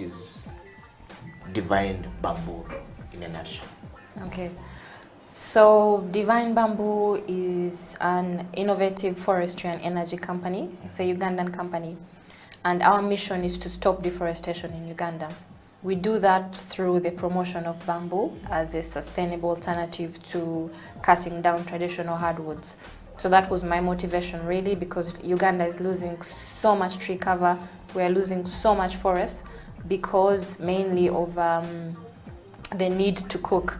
what is Divine Bamboo in a nutshell? Okay. So Divine Bamboo is an innovative forestry and energy company. It's a Ugandan company. And our mission is to stop deforestation in Uganda. We do that through the promotion of bamboo as a sustainable alternative to cutting down traditional hardwoods. So that was my motivation really, because Uganda is losing so much tree cover. We are losing so much forest because mainly of the need to cook.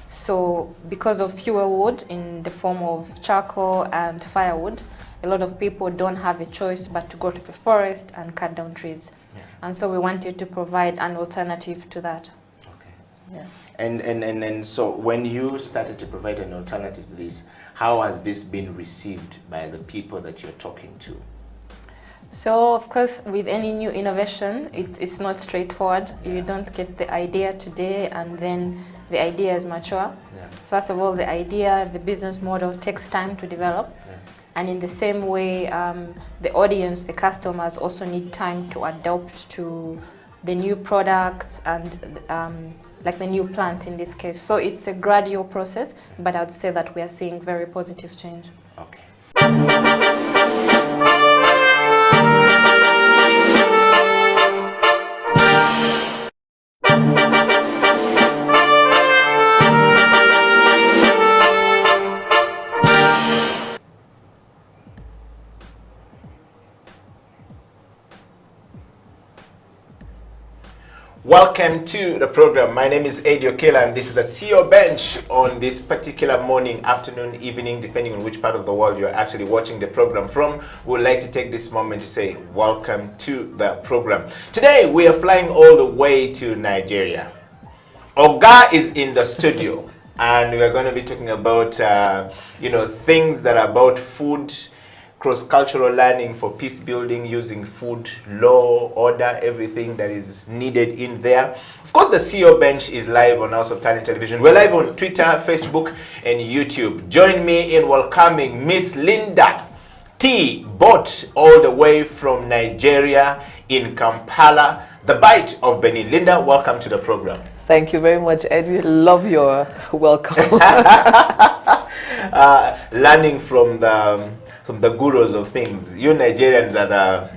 So because of fuel wood in the form of charcoal and firewood, a lot of people don't have a choice but to go to the forest and cut down trees. Yeah. And so we wanted to provide an alternative to that. Okay. Yeah. And so when you started to provide an alternative to this, how has this been received by the people that you're talking to? So of course, with any new innovation, it's not straightforward. Yeah. You don't get the idea today and then the idea is mature. Yeah. First of all, the idea, the business model takes time to develop. Yeah. And in the same way, the audience, the customers also need time to adapt to the new products and like the new plant in this case. So it's a gradual process, but I would say that we are seeing very positive change. Okay. Welcome to the program. My name is Okila and this is the CEO Bench on this particular morning, afternoon, evening, depending on which part of the world you're actually watching the program from. We would like to take this moment to say welcome to the program. Today we are flying all the way to Nigeria. Oga is in the studio and we are going to be talking about things that are about food, cross-cultural learning for peace building using food, law, order, everything that is needed in there. Of course, the CEO Bench is live on House of Talent Television. We're live on Twitter, Facebook, and YouTube. Join me in welcoming Miss Linda T. Bott, all the way from Nigeria in Kampala, the Bight of Benin. Linda, welcome to the program. Thank you very much, Eddie. Love your welcome. Learning from the gurus of things. You Nigerians are the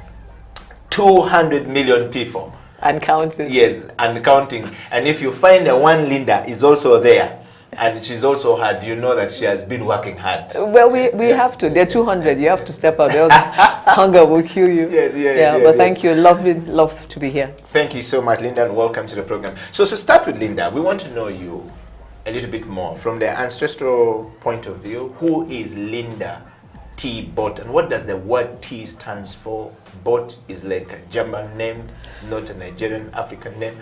200 million people. And counting. Yes, and counting. And if you find a one Linda is also there, and she's also hard, you know that she has been working hard. Well, we have to. They're 200. You have to step up. Else hunger will kill you. Yes, but thank you. Love to be here. Thank you so much, Linda, and welcome to the program. So to start with, Linda, we want to know you a little bit more from the ancestral point of view. Who is Linda T. Bott, and what does the word T stands for? Bott is like a German name, not a Nigerian African name.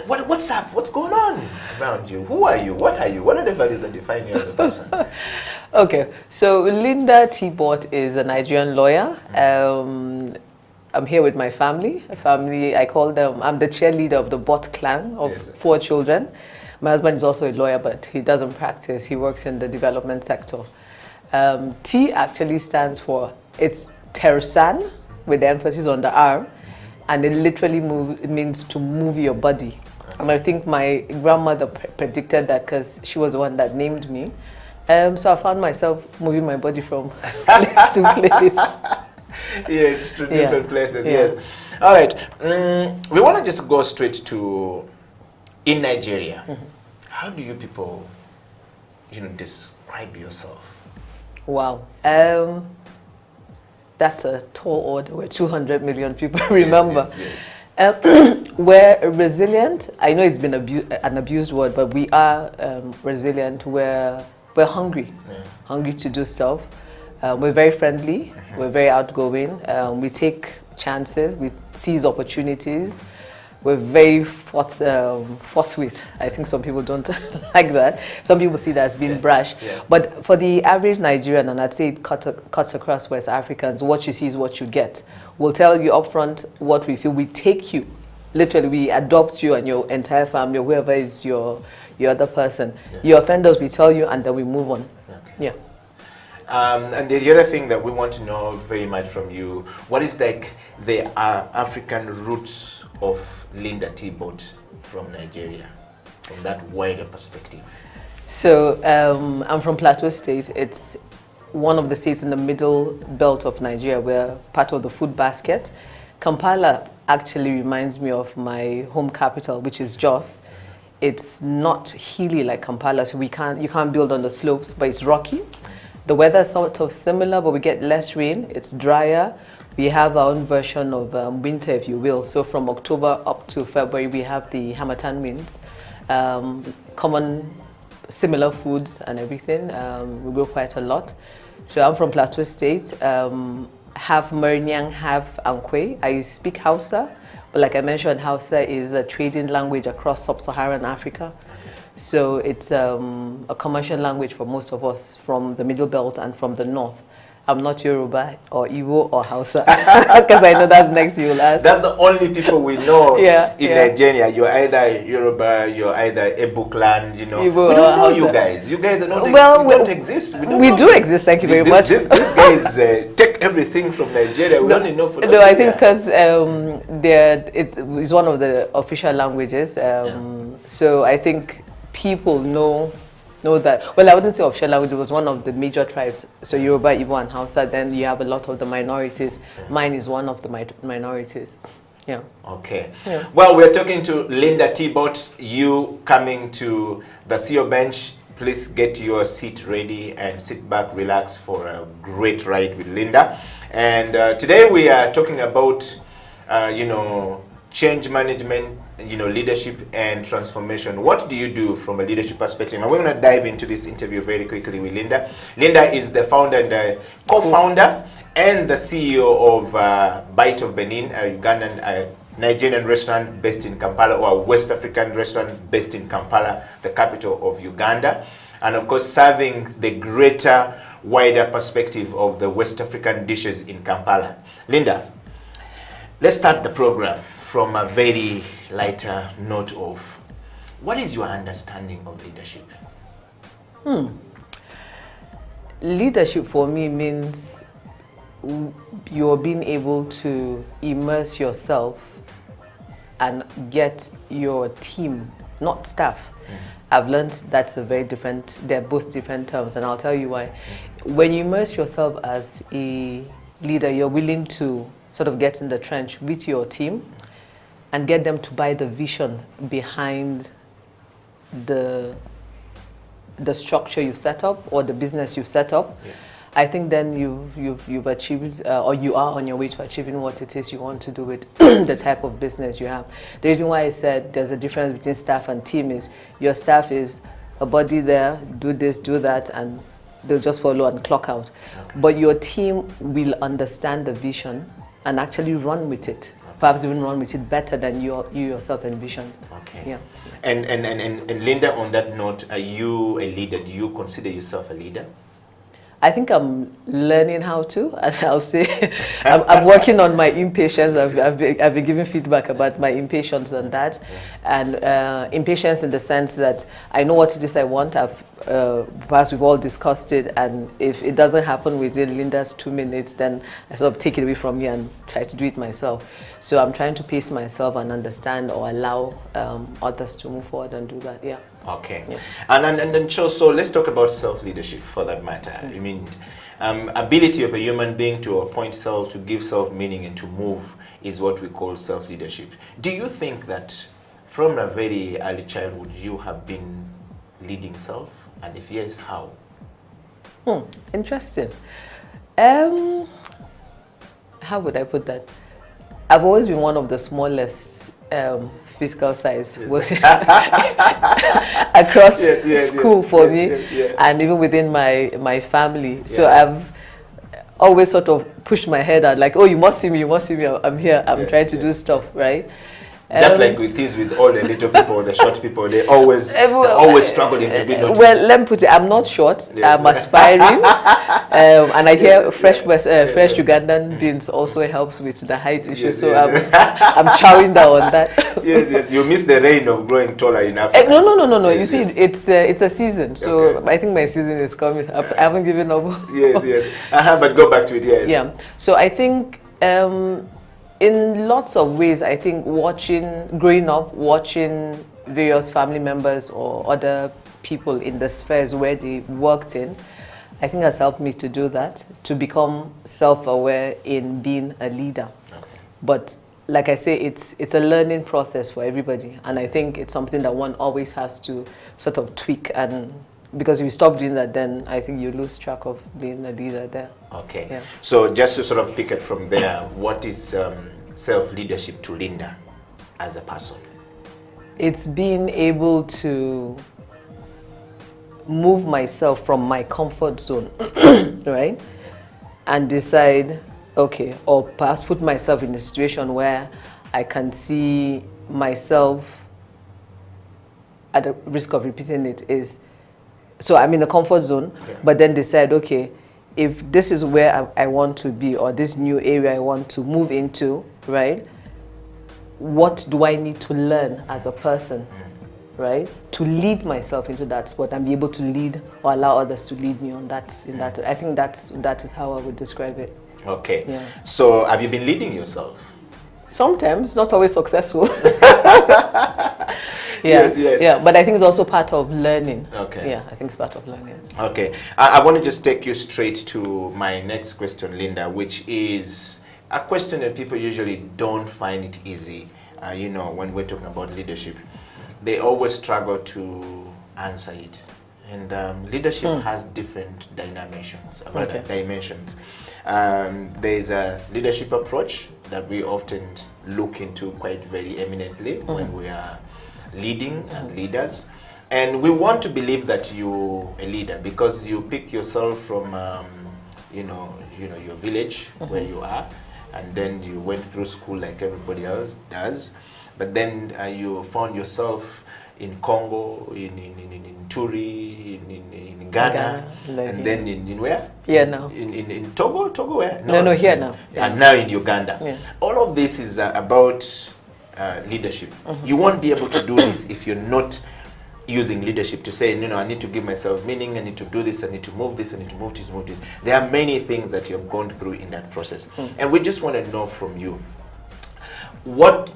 What's up? What's going on around you? Who are you? What are you? What are the values that define you as a person? Okay, so Linda T. Bott is a Nigerian lawyer. I'm here with my family. I call them, I'm the cheerleader of the Bott clan of 4 children. My husband is also a lawyer, but he doesn't practice. He works in the development sector. T actually stands for, it's Tersan, with the emphasis on the R, and it literally it means to move your body. And I think my grandmother predicted that because she was the one that named me. So I found myself moving my body from place to place. Yes, to different places, yes. All right, we want to just go straight to, in Nigeria, how do you people, describe yourself? Wow, that's a tall order. We're 200 million people, remember. Yes. We're resilient. I know it's been an abused word, but we are resilient. We're hungry, hungry to do stuff. We're very friendly. We're very outgoing. We take chances. We seize opportunities. We're very forthwith. I think some people don't like that. Some people see that as being brash. But for the average Nigerian, and I'd say it cuts across West Africans, what you see is what you get. We'll tell you upfront what we feel. We take you. Literally, we adopt you and your entire family, or whoever is your other person. You offend us, we tell you, and then we move on. Yeah. And the other thing that we want to know very much from you, what is like the African roots of Linda T-Boat from Nigeria, from that wider perspective? So I'm from Plateau State. It's one of the states in the middle belt of Nigeria. We're part of the food basket. Kampala actually reminds me of my home capital, which is Jos. It's not hilly like Kampala, so you can't build on the slopes, but it's rocky. The weather is sort of similar, but we get less rain. It's drier. We have our own version of winter, if you will. So from October up to February, we have the Harmattan winds, common similar foods and everything. We grow quite a lot. So I'm from Plateau State. Half Meriniang, half Ankwe. I speak Hausa, but like I mentioned, Hausa is a trading language across sub-Saharan Africa. So it's a commercial language for most of us from the Middle Belt and from the north. I'm not Yoruba or Igbo or Hausa, because I know that's next you'll ask. That's the only people we know Yeah, in yeah. Nigeria. You're either Yoruba, you're either Ebukland, you know. Igbo We don't know or you Hausa. guys. You guys are not Well, you don't exist. We, don't We know do you. exist, thank you very much. These guys take everything from Nigeria. We only know for No, I think because it is one of the official languages. So I think people know that. Well, I wouldn't say official language. It was one of the major tribes. So Yoruba, Igbo, and Hausa. Then you have a lot of the minorities. Mine is one of the minorities. Yeah. Okay. Yeah. Well, we're talking to Linda T-Boat. You coming to the CEO bench. Please get your seat ready and sit back, relax for a great ride with Linda. And today we are talking about, change management, leadership and transformation. What do you do from a leadership perspective? And we're going to dive into this interview very quickly with Linda. Linda is the founder and the co-founder and the CEO of Bight of Benin, a Ugandan, Nigerian restaurant based in Kampala, or a West African restaurant based in Kampala, the capital of Uganda. And of course, serving the greater, wider perspective of the West African dishes in Kampala. Linda, let's start the program from a very lighter note of what is your understanding of leadership? Leadership for me means you're being able to immerse yourself and get your team, not staff. I've learned that's a very different, they're both different terms, and I'll tell you why. When you immerse yourself as a leader, you're willing to sort of get in the trench with your team and get them to buy the vision behind the structure you've set up or the business you've set up. Yeah. I think then you've achieved, or you are on your way to achieving what it is you want to do with the type of business you have. The reason why I said there's a difference between staff and team is your staff is a body there, do this, do that, and they'll just follow and clock out. Okay. But your team will understand the vision and actually run with it. Perhaps even run with it better than you yourself envisioned. Okay. Yeah. And Linda, on that note, are you a leader? Do you consider yourself a leader? I think I'm learning how to, and I'll say I'm working on my impatience. I've been giving feedback about my impatience on that, and impatience in the sense that I know what it is I want. Perhaps we've all discussed it, and if it doesn't happen within Linda's 2 minutes, then I sort of take it away from you and try to do it myself. So I'm trying to pace myself and understand or allow others to move forward and do that. Yeah. Okay. Yeah. And then so let's talk about self-leadership for that matter. I mean, ability of a human being to appoint self, to give self meaning and to move is what we call self-leadership. Do you think that from a very early childhood you have been leading self? And if yes, how? Interesting. How would I put that? I've always been one of the smallest physical size across school for me, and even within my family. So I've always sort of pushed my head out, like, oh, you must see me, I'm here, I'm trying to do stuff, right? Just like with all the little people, the short people, they're always struggling to be noticed. Well, let me put it, I'm not short, I'm aspiring, and I hear fresh Ugandan beans also helps with the height issue, so I'm chowing down on that. Yes, you miss the reign of growing taller in Africa. No. You see, it's a season, so I think my season is coming. I haven't given up. Yes. But go back to it, yes. Yeah. So I think In lots of ways, I think growing up, watching various family members or other people in the spheres where they worked in, I think has helped me to do that, to become self-aware in being a leader. Okay. But like I say, it's a learning process for everybody, and I think it's something that one always has to sort of tweak, and because if you stop doing that, then I think you lose track of being a leader there. Okay. Yeah. So just to sort of pick it from there, what is self-leadership to Linda as a person? It's being able to move myself from my comfort zone, right? And decide, okay, or perhaps put myself in a situation where I can see myself, at the risk of repeating it, is, so I'm in a comfort zone, but then decide, okay, if this is where I want to be, or this new area I want to move into, right? What do I need to learn as a person, right? To lead myself into that spot and be able to lead or allow others to lead me on that. I think that is how I would describe it. Okay. Yeah. So have you been leading yourself? Sometimes, not always successful. Yes, yes. Yeah, but I think it's also part of learning. Okay. Yeah, I think it's part of learning. Okay. I want to just take you straight to my next question, Linda, which is a question that people usually don't find it easy, you know, when we're talking about leadership. They always struggle to answer it. And leadership has different dimensions. There's a leadership approach that we often look into quite very eminently when we are leading as leaders. And we want to believe that you're a leader because you picked yourself from, you know, your village where you are, and then you went through school like everybody else does. But then you found yourself in Congo, in Turi, in Ghana, and then in where? Here now. In Togo? Togo where? No, here now. And now in Uganda. Yeah. All of this is about leadership. You won't be able to do this if you're not using leadership to say, I need to give myself meaning, I need to do this, I need to move this, I need to move this, move this. There are many things that you have gone through in that process. And we just want to know from you, what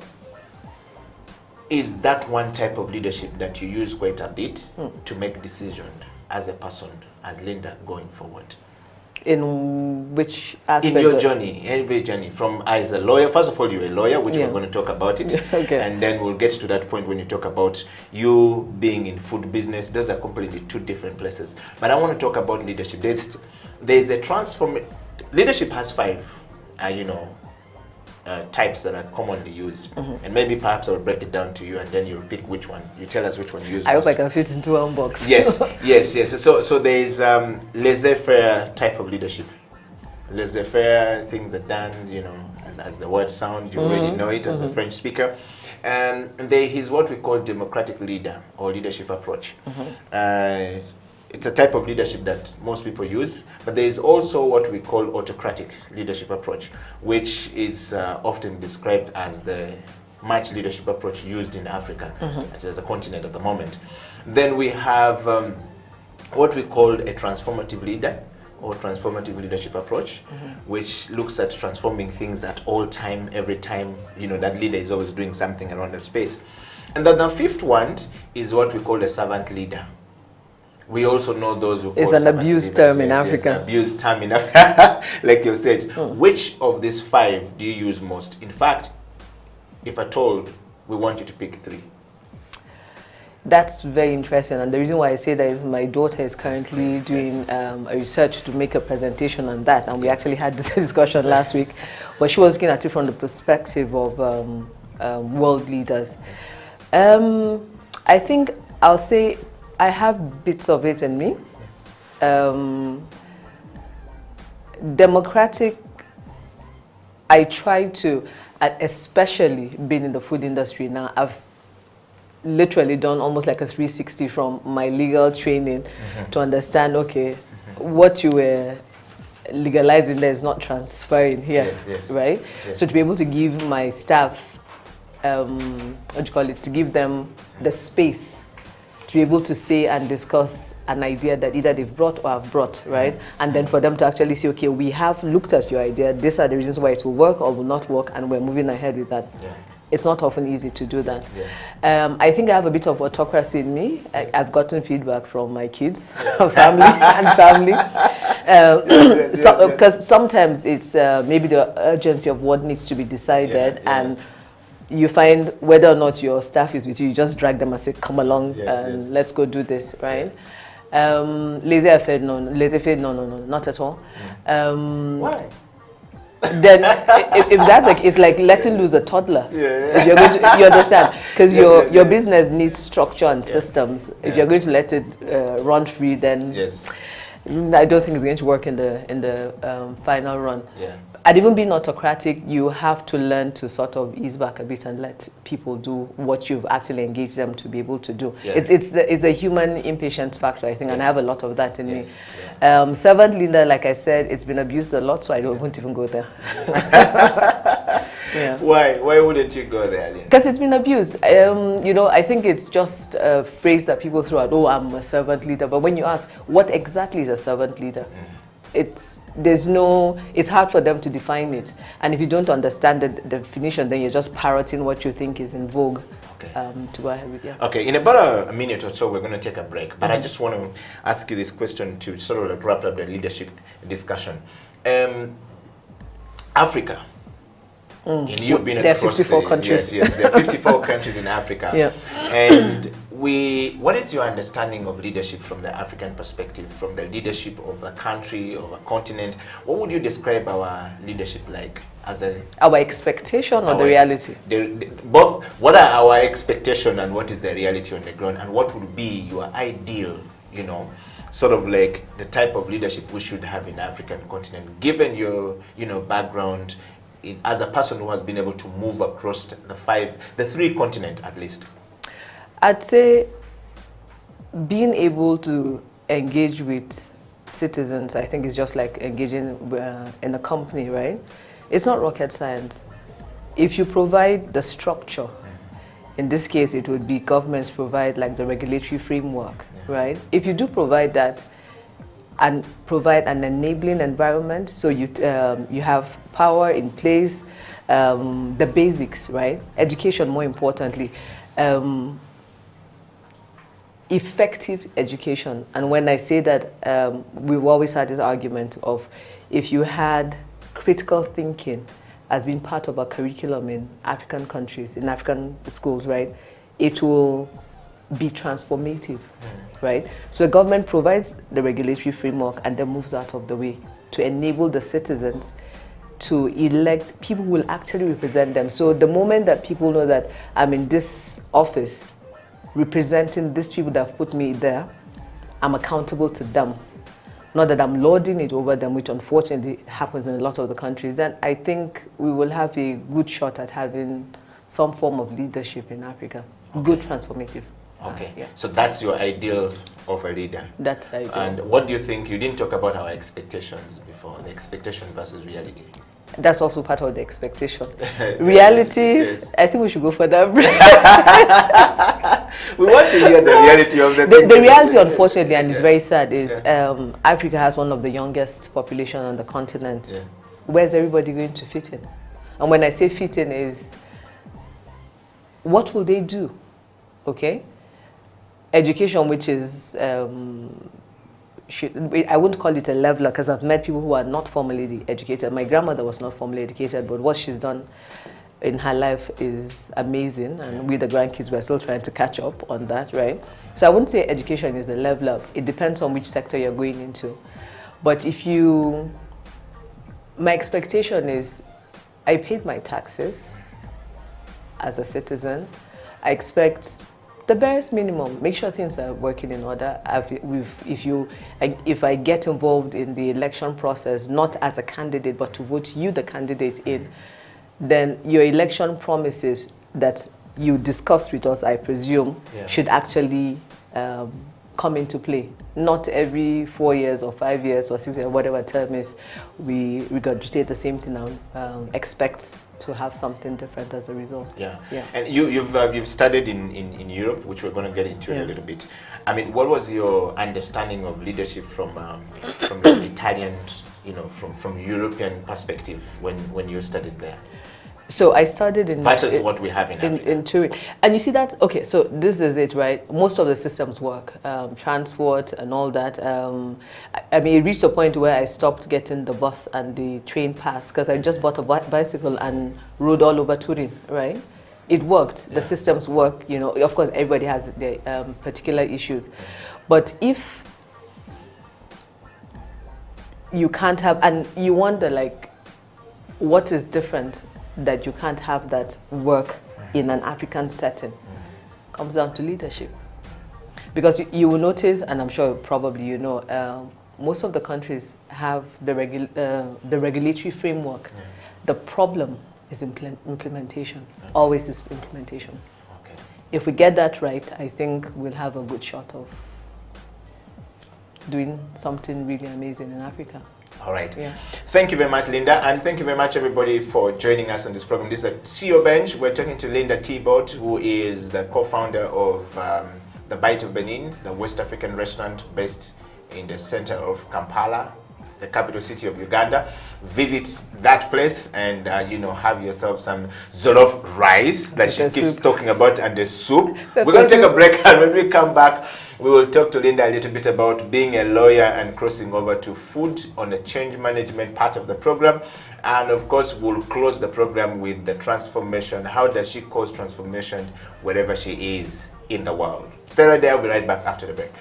is that one type of leadership that you use quite a bit to make decisions as a person, as Linda, going forward? In which aspect? In your journey, every journey. From as a lawyer, first of all, you're a lawyer, which we're going to talk about it. Okay. And then we'll get to that point when you talk about you being in food business. Those are completely two different places. But I want to talk about leadership. There's a transform. Leadership has 5, types that are commonly used. And maybe perhaps I'll break it down to you and then you'll pick which one. You tell us which one you use. I hope I can fit into one box. Yes, yes. So there's laissez-faire type of leadership. Laissez-faire, things are done, as the word sounds, you already know it as a French speaker. And there is what we call democratic leader or leadership approach. It's a type of leadership that most people use, but there is also what we call autocratic leadership approach, which is often described as the much leadership approach used in Africa as a continent at the moment. Then we have what we call a transformative leader or transformative leadership approach, which looks at transforming things at all time, every time, that leader is always doing something around that space. And then the 5th one is what we call a servant leader. We also know those who it's an abused term in Africa. Abused term in Africa, like you said. Which of these 5 do you use most? In fact, if at all, we want you to pick 3. That's very interesting, and the reason why I say that is my daughter is currently doing a research to make a presentation on that, and we actually had this discussion last week, but she was looking at it from the perspective of world leaders. I think I'll say I have bits of it in me. Democratic, I try to, especially being in the food industry now, I've literally done almost like a 360 from my legal training to understand, okay, what you were legalizing there is not transferring here, right? Yes. So to be able to give my staff, to give them the space to be able to say and discuss an idea that either they've brought or have brought, right? And then for them to actually say, okay, we have looked at your idea, these are the reasons why it will work or will not work, and we're moving ahead with that. Yeah. It's not often easy to do that. Yeah. I think I have a bit of autocracy in me. I've gotten feedback from my kids, family. Because sometimes it's maybe the urgency of what needs to be decided, and you find whether or not your staff is with you, you just drag them and say, come along, let's go do this, right? Laissez-faire, no, not at all. Why? Then if that's like, it's like letting loose a toddler. If you're going to, you understand, because your business needs structure and systems. If you're going to let it run free, then I don't think it's going to work in the final run. And even being autocratic, you have to learn to sort of ease back a bit and let people do what you've actually engaged them to be able to do. It's a human impatience factor, I think, and I have a lot of that in me. Servant leader, like I said, it's been abused a lot, so I won't even go there. Why wouldn't you go there? Because it's been abused. I think it's just a phrase that people throw out, oh, I'm a servant leader. But when you ask, what exactly is a servant leader? It's hard for them to define it. And if you don't understand the definition, then you're just parroting what you think is in vogue. To go ahead with. Okay, in about a minute or so, we're going to take a break. But I just want to ask you this question to sort of like wrap up the leadership discussion. Africa. And you've been there across 54 countries. Yes, there are 54 countries in Africa. And what is your understanding of leadership from the African perspective, from the leadership of a country, of a continent? What would you describe our leadership like as our expectation or the reality? Both. What are our expectation and what is the reality on the ground, and what would be your ideal, sort of like the type of leadership we should have in the African continent, given your, background as a person who has been able to move across the three continents at least? I'd say being able to engage with citizens, I think, is just like engaging in a company, right? It's not rocket science. If you provide the structure, in this case, it would be governments provide like the regulatory framework, right? If you do provide that and provide an enabling environment, so you have power in place, the basics, right? Education, more importantly. Effective education. And when I say that, we've always had this argument of if you had critical thinking as being part of a curriculum in African countries, in African schools, right, it will be transformative, right? So the government provides the regulatory framework and then moves out of the way to enable the citizens to elect people who will actually represent them. So the moment that people know that I'm in this office representing these people that have put me there, I'm accountable to them. Not that I'm lording it over them, which unfortunately happens in a lot of the countries. Then I think we will have a good shot at having some form of leadership in Africa. Good transformative. Okay, so that's your ideal of a leader. That's the ideal. And what do you think, you didn't talk about our expectations before, the expectation versus reality. That's also part of the expectation. Reality, I think we should go for that. We want to hear the reality of the The reality, unfortunately, and it's very sad, is Africa has one of the youngest population on the continent. Where's everybody going to fit in? And when I say fit in is, what will they do? Okay? Education, which is, I wouldn't call it a leveler, because I've met people who are not formally educated. My grandmother was not formally educated, but what she's done in her life is amazing, and we, the grandkids, we're still trying to catch up on that, right? So I wouldn't say education is a leveler. It depends on which sector you're going into. But my expectation is, I paid my taxes as a citizen. I expect the barest minimum. Make sure things are working in order. If I get involved in the election process, not as a candidate, but to vote you, the candidate, in, then your election promises that you discussed with us, I presume, should actually come into play. Not every 4 years or 5 years or 6 years, whatever term is, we regurgitate the same thing and expect to have something different as a result. Yeah. Yeah. And you've studied in Europe, which we're going to get into in a little bit. I mean, what was your understanding of leadership from the Italian, from European perspective when you studied there? So I studied in versus what we have in Africa. In Turin, and you see that. Okay, so this is it, right? Most of the systems work, transport and all that. I mean, it reached a point where I stopped getting the bus and the train pass because I just bought a bicycle and rode all over Turin. Right? It worked. The systems work. Of course, everybody has their particular issues, but if you can't have, and you wonder like, what is different that you can't have that work in an African setting, comes down to leadership. Because you will notice, and I'm sure probably most of the countries have the regulatory framework. The problem is implementation, always is implementation. Okay. If we get that right, I think we'll have a good shot of doing something really amazing in Africa. All right. Yeah. Thank you very much, Linda, and thank you very much, everybody, for joining us on this program. This is a CEO Bench. We're talking to Linda Thibault, who is the co-founder of the Bight of Benin, the West African restaurant based in the center of Kampala, the capital city of Uganda. Visit that place and have yourself some jollof rice that she keeps talking about, and the soup. We're going to take a break, and when we come back, we will talk to Linda a little bit about being a lawyer and crossing over to food on the change management part of the program. And of course, we'll close the program with the transformation. How does she cause transformation wherever she is in the world? Stay right there. We'll be right back after the break.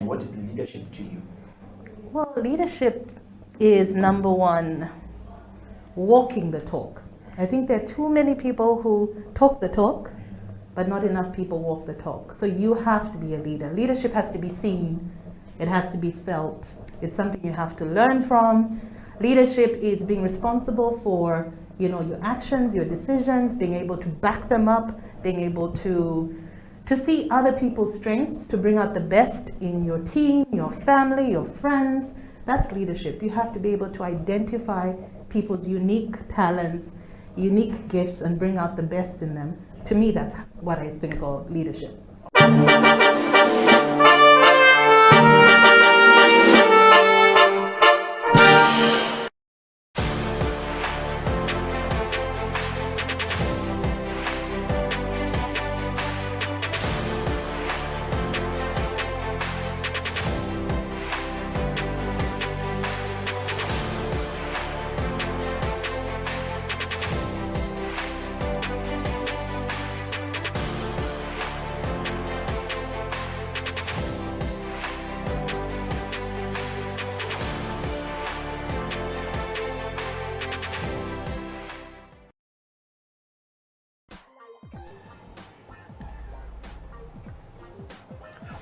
What is leadership to you? Well, leadership is number one, walking the talk. I think there are too many people who talk the talk, but not enough people walk the talk. So you have to be a leader. Leadership has to be seen. It has to be felt. It's something you have to learn from. Leadership is being responsible for, your actions, your decisions, being able to back them up, being able to see other people's strengths, to bring out the best in your team, your family, your friends. That's leadership. You have to be able to identify people's unique talents, unique gifts, and bring out the best in them. To me, that's what I think of leadership.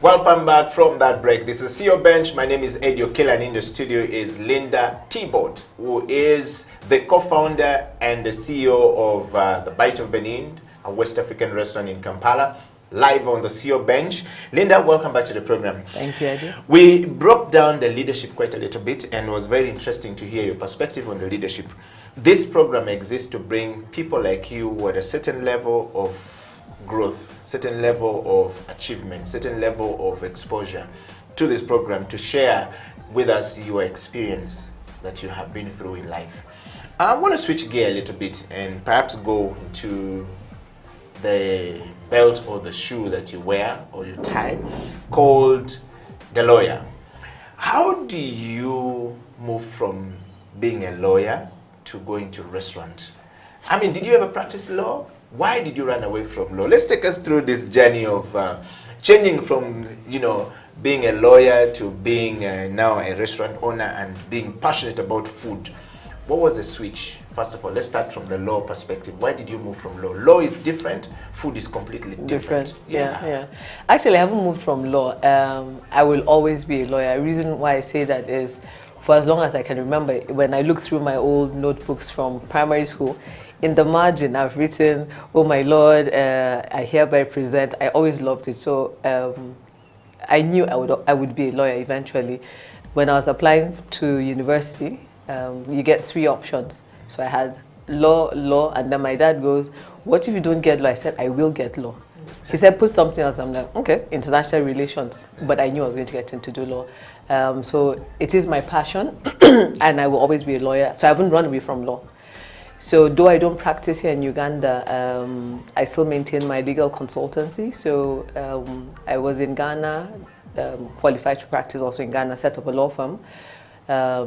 Welcome back from that break. This is CEO Bench. My name is Okila, and in the studio is Linda Thibault, who is the co-founder and the CEO of the Bight of Benin, a West African restaurant in Kampala, live on the CEO Bench. Linda, welcome back to the program. Thank you, Eddie. We broke down the leadership quite a little bit, and it was very interesting to hear your perspective on the leadership. This program exists to bring people like you who are at a certain level of growth, certain level of achievement, certain level of exposure to this program to share with us your experience that you have been through in life. I want to switch gear a little bit and perhaps go into the belt or the shoe that you wear or you tie, called the lawyer. How do you move from being a lawyer to going to restaurant? I mean, did you ever practice law? Why did you run away from law? Let's take us through this journey of changing from, being a lawyer to being now a restaurant owner and being passionate about food. What was the switch? First of all, let's start from the law perspective. Why did you move from law? Law is different, food is completely different. Yeah. Actually, I haven't moved from law. I will always be a lawyer. The reason why I say that is, for as long as I can remember, when I look through my old notebooks from primary school, in the margin I've written, "Oh my Lord, I hereby present." I always loved it. So I knew I would be a lawyer eventually. When I was applying to university, you get 3 options. So I had law, and then my dad goes, "What if you don't get law?" I said, "I will get law." He said, "Put something else." I'm like, "Okay, international relations." But I knew I was going to get into do law. So it is my passion, and I will always be a lawyer. So I haven't run away from law. So though I don't practice here in Uganda, I still maintain my legal consultancy. So I was in Ghana, qualified to practice also in Ghana, set up a law firm.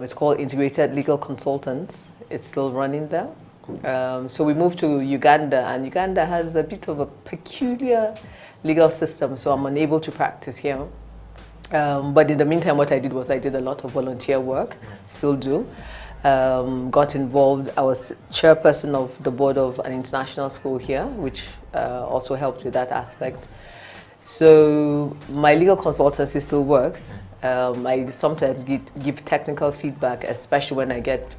It's called Integrated Legal Consultants. It's still running there. So we moved to Uganda, and Uganda has a bit of a peculiar legal system, so I'm unable to practice here. But in the meantime, what I did was I did a lot of volunteer work, still do. Got involved. I was chairperson of the board of an international school here, which also helped with that aspect. So my legal consultancy still works. I sometimes give technical feedback, especially when I get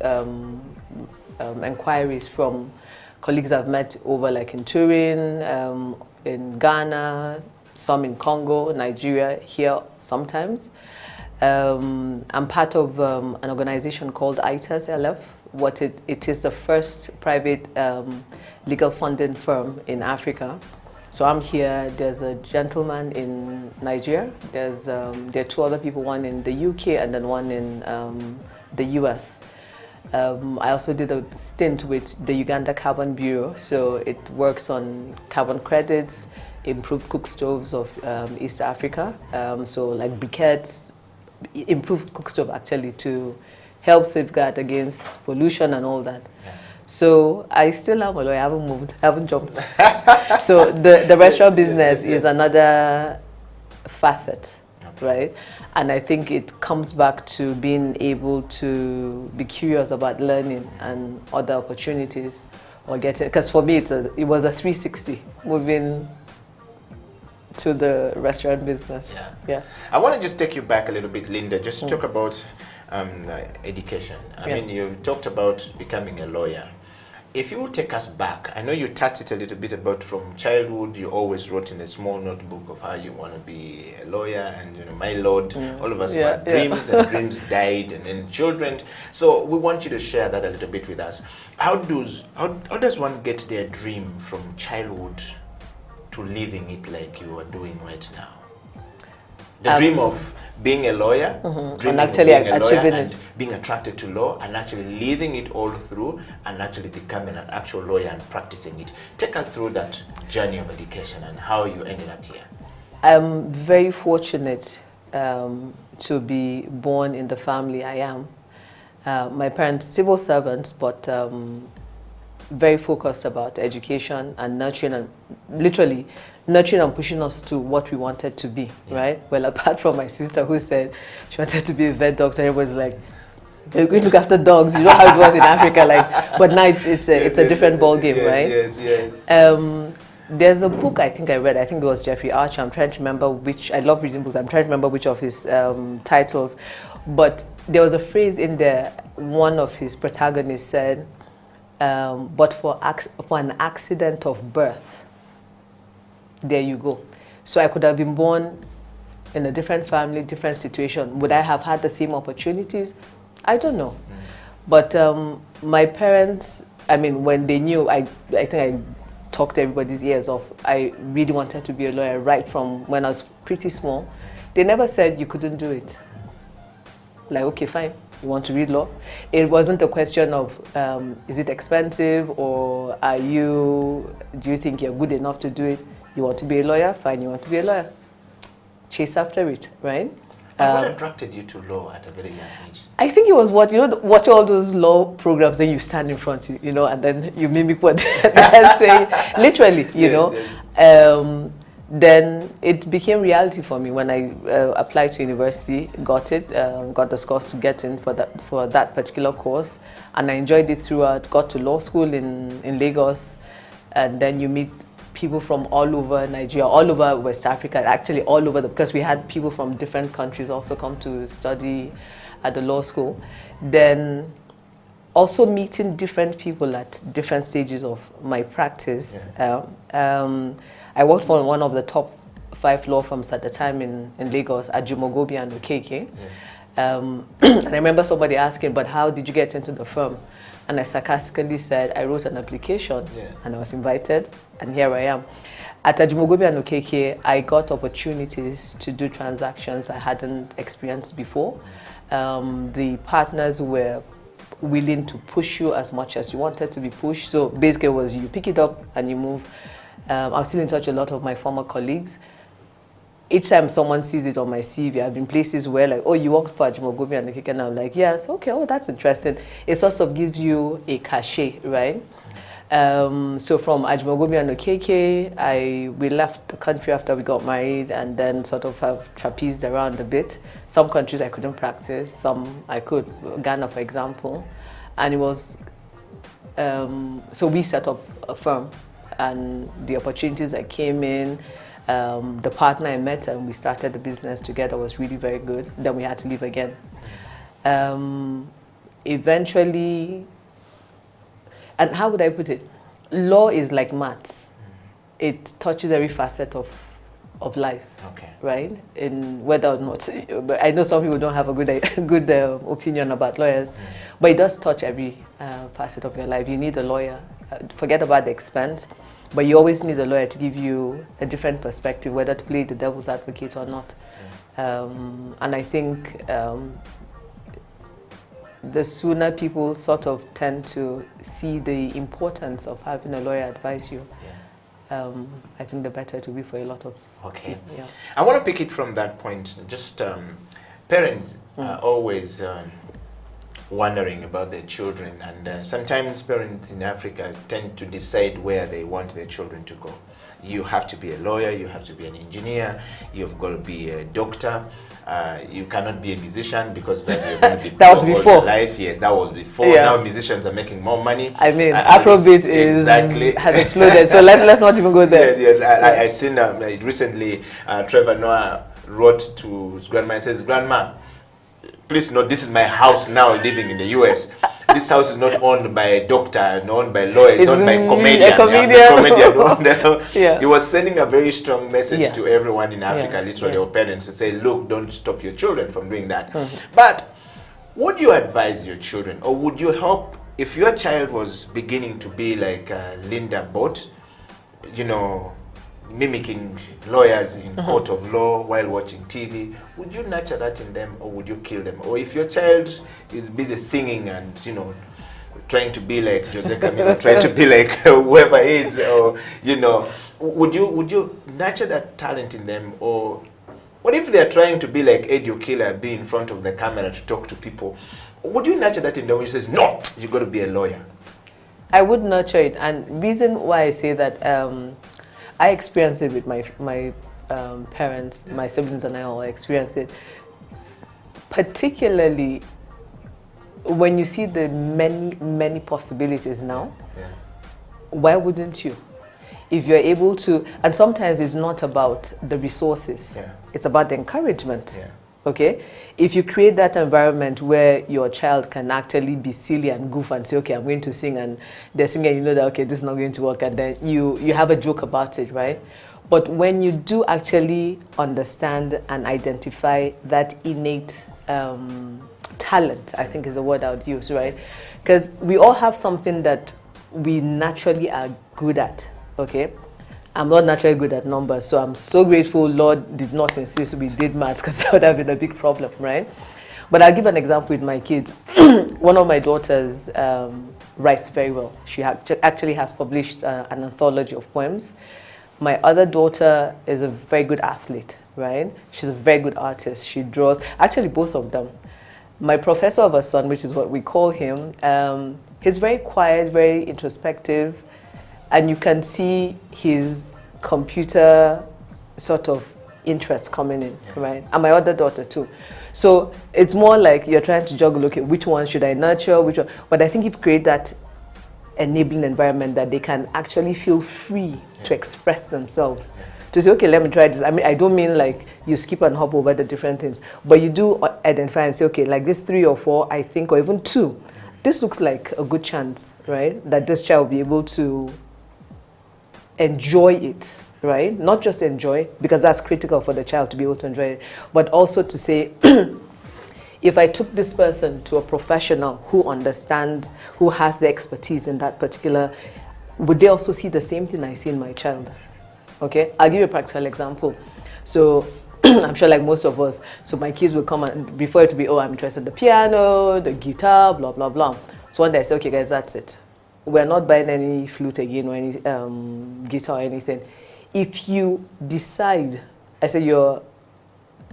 inquiries from colleagues I've met over, like in Turin, in Ghana, some in Congo, Nigeria, here sometimes. I'm part of an organization called I.L.C. It is the first private legal funding firm in Africa. So I'm here. There's a gentleman in Nigeria. There are 2 other people, one in the UK and then one in the US. I also did a stint with the Uganda Carbon Bureau. So it works on carbon credits, improved cook stoves of East Africa. So like briquettes, improved cook stove actually to help safeguard against pollution and all that. Yeah. So I still am a lawyer. I haven't moved, I haven't jumped. So the restaurant business is another facet, right? And I think it comes back to being able to be curious about learning and other opportunities or getting, because for me it was a 360 moving to the restaurant business. Yeah. I want to just take you back a little bit, Linda, just to talk about education. I mean, you talked about becoming a lawyer. If you would take us back, I know you touched it a little bit about from childhood, you always wrote in a small notebook of how you want to be a lawyer, and my Lord, all of us had dreams, and dreams died, and then children. So we want you to share that a little bit with us. How does one get their dream from childhood to living it like you are doing right now? The dream of being a lawyer, dreaming of being a lawyer and being attracted to law, and actually living it all through and actually becoming an actual lawyer and practicing it. Take us through that journey of education and how you ended up here. I'm very fortunate to be born in the family I am. My parents, civil servants, but very focused about education and nurturing, and literally nurturing and pushing us to what we wanted to be, right? Well, apart from my sister who said she wanted to be a vet doctor, it was like, they're going to look after dogs. You know how it was in Africa, like, but now it's a different ball game, right? Yes. There's a book I think I read, I think it was Jeffrey Archer. I'm trying to remember which, I love reading books, I'm trying to remember which of his titles, but there was a phrase in there, one of his protagonists said, but for an accident of birth, there you go. So I could have been born in a different family, different situation. Would I have had the same opportunities? I don't know. But my parents, I mean, when they knew, I think I talked everybody's ears off. I really wanted to be a lawyer right from when I was pretty small. They never said you couldn't do it. Like, okay, fine. You want to read law? It wasn't a question of is it expensive, or do you think you're good enough to do it? You want to be a lawyer? Fine, you want to be a lawyer. Chase after it, right? What attracted you to law at a very young age? I think it was watch all those law programs, then you stand in front, and then you mimic what they're saying. Literally, you know. then it became reality for me when I applied to university, got the scores to get in for that particular course, and I enjoyed it throughout. Got to law school in Lagos, and then you meet people from all over Nigeria, all over West Africa, actually all over, because we had people from different countries also come to study at the law school. Then also meeting different people at different stages of my practice. I worked for one of the top 5 law firms at the time in Lagos, at Jumogobi and Okeke. And I remember somebody asking, but how did you get into the firm? And I sarcastically said, I wrote an application and I was invited, and here I am. At Jumogobi and Okeke, I got opportunities to do transactions I hadn't experienced before. The partners were willing to push you as much as you wanted to be pushed. So basically it was you pick it up and you move. I'm still in touch with a lot of my former colleagues. Each time someone sees it on my CV, I've been places where like, oh, you worked for Jumogobi and Okeke, and I'm like, yes, okay, oh, that's interesting. It sort of gives you a cachet, right? So from Jumogobi and Okeke, we left the country after we got married, and then sort of have trapezed around a bit. Some countries I couldn't practice, some I could, Ghana for example. And it was, so we set up a firm, and the opportunities that came in, the partner I met and we started the business together was really very good. Then we had to leave again. Eventually, and how would I put it? Law is like maths. It touches every facet of life, right? In whether or not, I know some people don't have a good opinion about lawyers, but it does touch every facet of your life. You need a lawyer. Forget about the expense, but you always need a lawyer to give you a different perspective, whether to play the devil's advocate or not. And I think the sooner people sort of tend to see the importance of having a lawyer advise you, I think the better it will be for a lot of people. Yeah. I want to pick it from that point. Just parents are always wondering about their children, and sometimes parents in Africa tend to decide where they want their children to go. You have to be a lawyer, you have to be an engineer, you've got to be a doctor. You cannot be a musician because that you're going to be that was before life. Yes, that was before. Now musicians are making more money. I mean, Afrobeat has exploded. So let's not even go there. Yes. I seen recently. Trevor Noah wrote to his grandma and says, "Grandma, please note this is my house now, living in the U.S. This house is not owned by a doctor, not owned by lawyers, it's owned by a comedian. He was sending a very strong message to everyone in Africa, literally, our parents, to say, look, don't stop your children from doing that. But would you advise your children, or would you help, if your child was beginning to be like Linda Bott, mimicking lawyers in court of law while watching TV, would you nurture that in them, or would you kill them? Or if your child is busy singing and trying to be like Jose Camilo, trying to be like whoever is, or would you nurture that talent in them? Or what if they're trying to be like Okila, be in front of the camera to talk to people? Would you nurture that in them when he says, no, you got to be a lawyer? I would nurture it, and reason why I say that, I experienced it with my parents, my siblings and I all experienced it. Particularly when you see the many possibilities now, why wouldn't you? If you're able to, and sometimes it's not about the resources, it's about the encouragement. Okay, if you create that environment where your child can actually be silly and goof and say, okay, I'm going to sing, and they're singing, you know that, okay, this is not going to work, and then you have a joke about it, right? But when you do actually understand and identify that innate talent, I think is the word I would use, right? Because we all have something that we naturally are good at, okay? I'm not naturally good at numbers, so I'm so grateful Lord did not insist we did maths, because that would have been a big problem, right? But I'll give an example with my kids. One of my daughters writes very well. She actually has published an anthology of poems. My other daughter is a very good athlete, right? She's a very good artist. She draws, actually both of them. My professor of a son, which is what we call him, he's very quiet, very introspective, and you can see his computer sort of interest coming in, right? And my other daughter too. So it's more like you're trying to juggle, okay, which one should I nurture, which one? But I think if you create that enabling environment that they can actually feel free to express themselves. To say, okay, let me try this. I mean, I don't mean like you skip and hop over the different things, but you do identify and say, okay, like this 3 or 4, I think, or even 2, this looks like a good chance, right? That this child will be able to enjoy it, right? Not just enjoy, because that's critical for the child to be able to enjoy it, but also to say, if I took this person to a professional who understands, who has the expertise in that particular, would they also see the same thing I see in my child? Okay, I'll give you a practical example. So I'm sure like most of us, so my kids will come and before it to be, oh, I'm interested in the piano, the guitar, blah, blah, blah. So one day I say, okay guys, that's it. We're not buying any flute again or any guitar or anything. If you decide, I say you're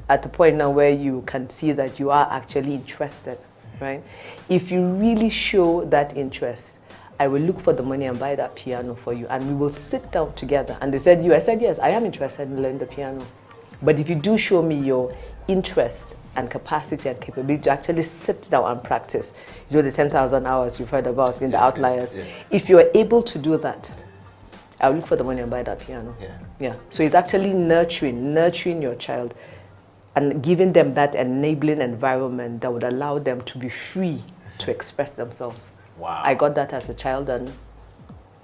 at the point now where you can see that you are actually interested, right? If you really show that interest, I will look for the money and buy that piano for you, and we will sit down together. And they said, I said, yes, I am interested in learning the piano. But if you do show me your interest and capacity and capability to actually sit down and practice, you know, the 10,000 hours you've heard about in the outliers, if you're able to do that, I'll look for the money and buy that piano. Yeah. So it's actually nurturing your child and giving them that enabling environment that would allow them to be free to express themselves. Wow. I got that as a child, and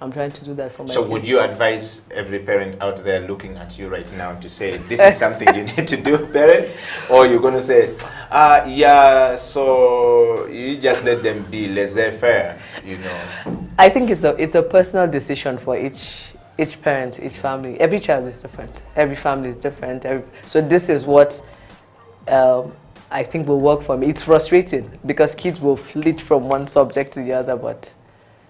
I'm trying to do that for my So kids. would you advise every parent out there looking at you right now to say, this is something you need to do, parents? Or you're going to say, yeah, so you just let them be laissez-faire, you know? I think it's a personal decision for each parent, each family. Every child is different. Every family is different. So this is what I think will work for me. It's frustrating because kids will flit from one subject to the other, but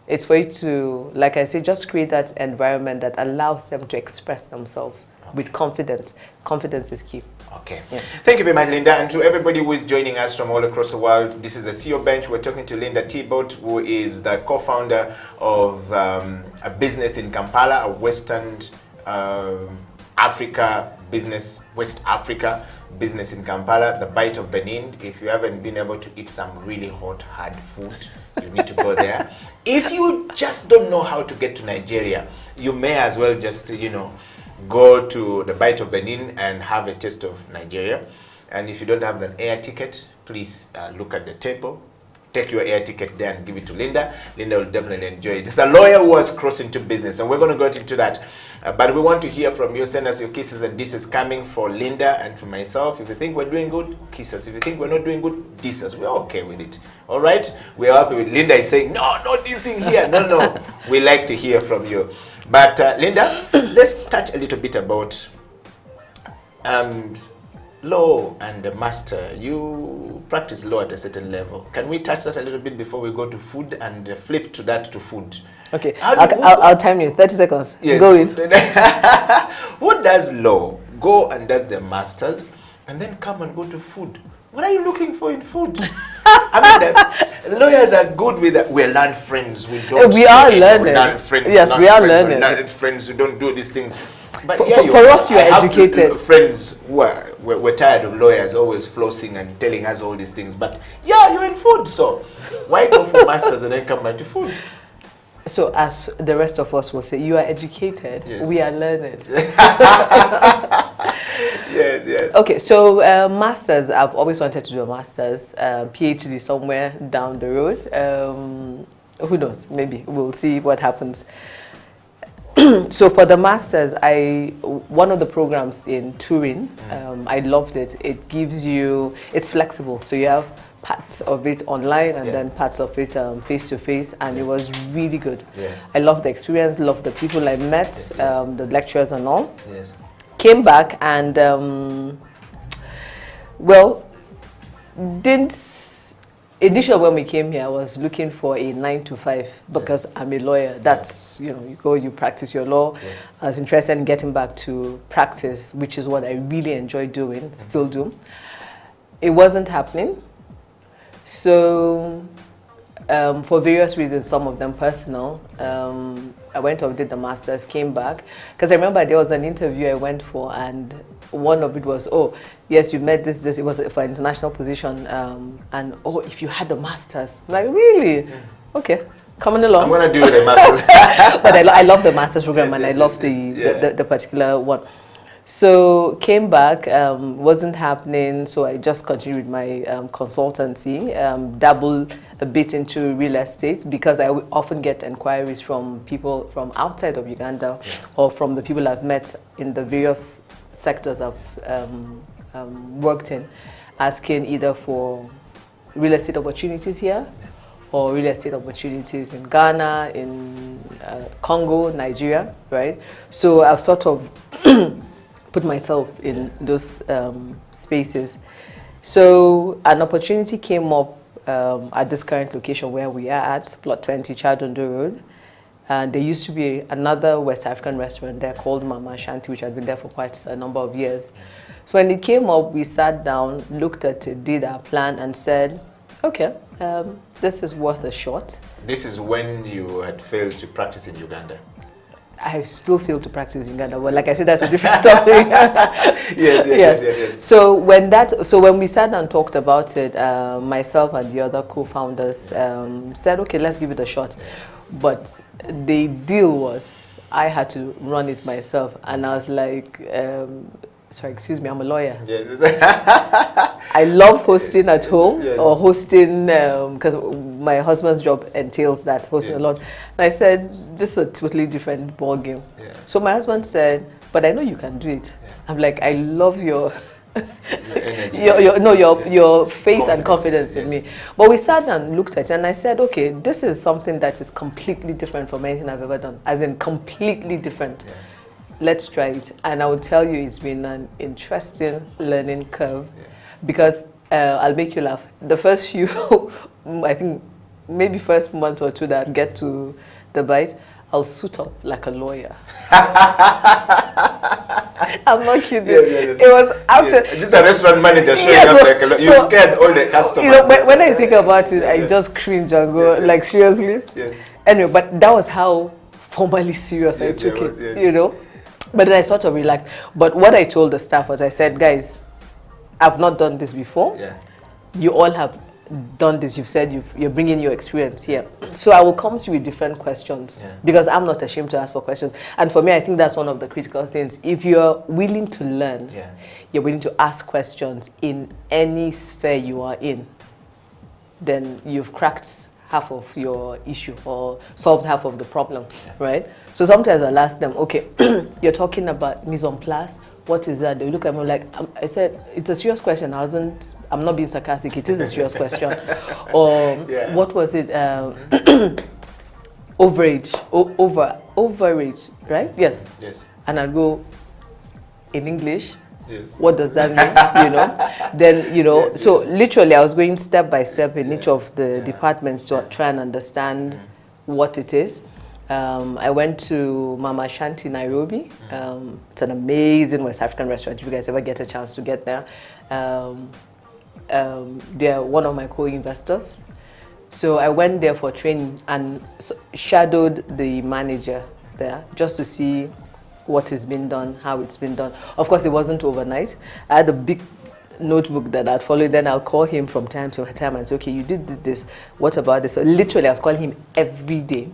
it's for you to, like I say, just create that environment that allows them to express themselves with confidence. Confidence is key. Okay. Yeah. Thank you very much, Linda. And to everybody who is joining us from all across the world, this is the CEO Bench. We're talking to Linda Thibault, who is the co-founder of a business in Kampala, a Western Africa business, West Africa business in Kampala, the Bight of Benin. If you haven't been able to eat some really hot, hard food, you need to go there. If you just don't know how to get to Nigeria, you may as well just, you know, go to the Bight of Benin and have a taste of Nigeria. And if you don't have an air ticket, please look at the table. Take your air ticket there and give it to Linda. Linda will definitely enjoy it. It's a lawyer who was crossing to business, and we're going to go into that. But we want to hear from you. Send us your kisses and disses coming for Linda and for myself. If you think we're doing good, kiss us. If you think we're not doing good, diss us. We're okay with it. All right? We're happy with Linda is saying, no, no dissing here. No. We like to hear from you. But Linda, let's touch a little bit about law and the master. You practice law at a certain level. Can we touch that a little bit before we go to food and flip to that to food? Okay, I'll time you. 30 seconds. Yes. Go in. Who does law? Go and does the masters, and then come and go to food. What are you looking for in food? I mean, lawyers are good with that. We're learned friends. We don't. We are learning. Learned friends. Yes, we are learning. Learned friends who don't do these things. But for us, you are educated. Friends who we're tired of lawyers always flossing and telling us all these things. But yeah, you're in food, so why go for masters and then come back to food? So as the rest of us will say, you are educated. Yes. We are learned. Yes. Okay, so masters. I've always wanted to do a masters, PhD somewhere down the road. Who knows? Maybe we'll see what happens. So for the masters, one of the programs in Turin, I loved it. It gives you, it's flexible. So you have parts of it online and then parts of it face to face, and it was really good. Yes. I loved the experience, loved the people I met, the lecturers and all. Yes. Came back and initially when we came here, I was looking for a 9-to-5 because I'm a lawyer. That's, you go, you practice your law. Yeah. I was interested in getting back to practice, which is what I really enjoy doing, still do. It wasn't happening. So for various reasons, some of them personal, I went off, did the masters, came back. Because I remember there was an interview I went for, and one of it was, oh, yes, you met this, it was for an international position, and oh, if you had the masters. I'm like, really? Okay, coming along. I'm going to do the masters. But I love the master's program, and I love the particular one. So came back, wasn't happening, so I just continued with my consultancy, dabbled a bit into real estate, because I often get inquiries from people from outside of Uganda, or from the people I've met in the various sectors I've worked in, asking either for real estate opportunities here, or real estate opportunities in Ghana, in Congo, Nigeria, right? So I've sort of put myself in those spaces. So an opportunity came up at this current location where we are at, Plot 20, Chadondo Road. And there used to be another West African restaurant there called Mama Shanti, which had been there for quite a number of years. So when it came up, we sat down, looked at it, did our plan, and said, okay, this is worth a shot. This is when you had failed to practice in Uganda. I still fail to practice in Uganda. Well, like I said, that's a different topic. yes. So when we sat down and talked about it, myself and the other co-founders said, okay, let's give it a shot. But the deal was I had to run it myself, and I was like, sorry, excuse me, I'm a lawyer. I love hosting at home, or hosting, because my husband's job entails that, hosting a lot. And I said, this is a totally different ball game. So my husband said, but I know you can do it. I'm like, I love your your faith and confidence in me. But we sat and looked at it, and I said, okay, this is something that is completely different from anything I've ever done, as in completely different. Let's try it. And I will tell you, it's been an interesting learning curve, because I'll make you laugh. The first few, I think maybe first month or two that I get to the Bight, I'll suit up like a lawyer. I'm not kidding. It was after. This is a restaurant manager showing up like a lawyer. You scared all the customers. You know, when I think about it, I just cringe and go, like, seriously? Anyway, but that was how formally serious I took it, you know? But then I sort of relaxed. But what I told the staff was, I said, guys, I've not done this before. You all have done this. You've said you're bringing your experience here. So I will come to you with different questions, because I'm not ashamed to ask for questions. And for me, I think that's one of the critical things. If you're willing to learn, you're willing to ask questions in any sphere you are in, then you've cracked half of your issue, or solved half of the problem, right? So sometimes I'll ask them, okay, you're talking about mise en place. What is that? They look at me like, I said, it's a serious question. I'm not being sarcastic. It is a serious question. Or what was it? Overage, right? Yes. And I go in English. What does that mean? You know, then, you know, so literally I was going step by step in each of the departments to try and understand what it is. I went to Mama Shanti, Nairobi. It's an amazing West African restaurant. If you guys ever get a chance to get there, they're one of my co-investors. So I went there for training and shadowed the manager there, just to see what has been done, how it's been done. Of course, it wasn't overnight. I had a big notebook that I'd follow. Then I'll call him from time to time and say, okay, you did this. What about this? So literally, I was calling him every day.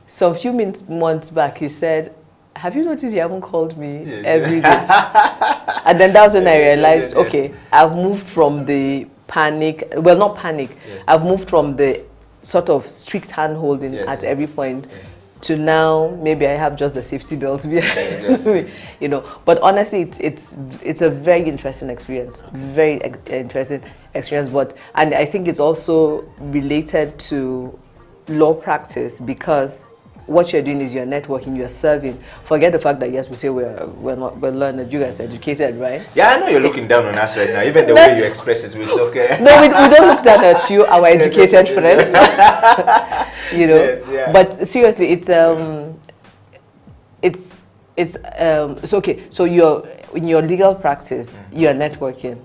So a few months back, he said, have you noticed you haven't called me every day? And then that was when I realized, okay, I've moved from the panic, well, not panic, I've moved from the sort of strict hand-holding at every point to now maybe I have just the safety belts behind me, you know. But honestly, it's a very interesting experience, very interesting experience. But, and I think it's also related to law practice, because what you're doing is you're networking, you're serving. Forget the fact that, yes, we say we're learned, you guys are educated, right? Yeah, I know you're looking down on us right now, even the way you express it, it's okay. No, we don't look down at you, our educated friends. You know, but seriously, it's okay. So you're in your legal practice, you're networking.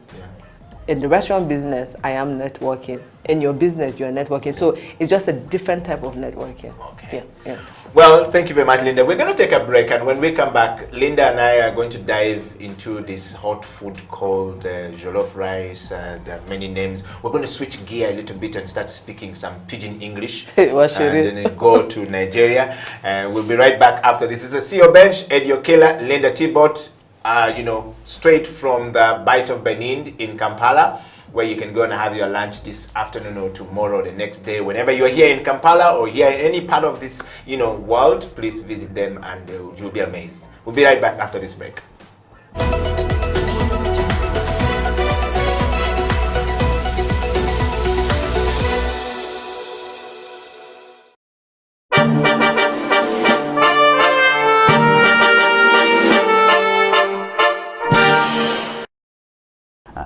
in the restaurant business, I am networking. In your business, you're networking. So it's just a different type of networking. Okay. Yeah. Well, thank you very much, Linda. We're going to take a break, and when we come back, Linda and I are going to dive into this hot food called jollof rice. There are many names. We're going to switch gear a little bit and start speaking some pidgin English, and then go to Nigeria. We'll be right back after this. This is a CEO Bench, Eddie Okila, Linda Tibot, straight from the Bight of Benin in Kampala, where you can go and have your lunch this afternoon or tomorrow or the next day. Whenever you're here in Kampala or here in any part of this, world, please visit them and you'll be amazed. We'll be right back after this break.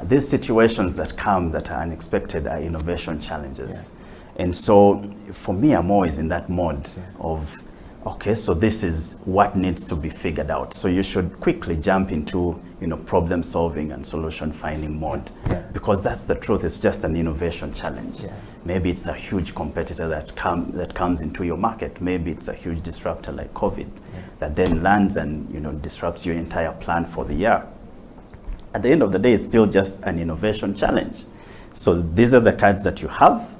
These situations that come that are unexpected are innovation challenges. Yeah. And so for me, I'm always in that mode of, okay, so this is what needs to be figured out. So you should quickly jump into, problem solving and solution finding mode, because that's the truth. It's just an innovation challenge. Yeah. Maybe it's a huge competitor that comes into your market. Maybe it's a huge disruptor like COVID that then lands and, disrupts your entire plan for the year. At the end of the day, it's still just an innovation challenge. So these are the cards that you have.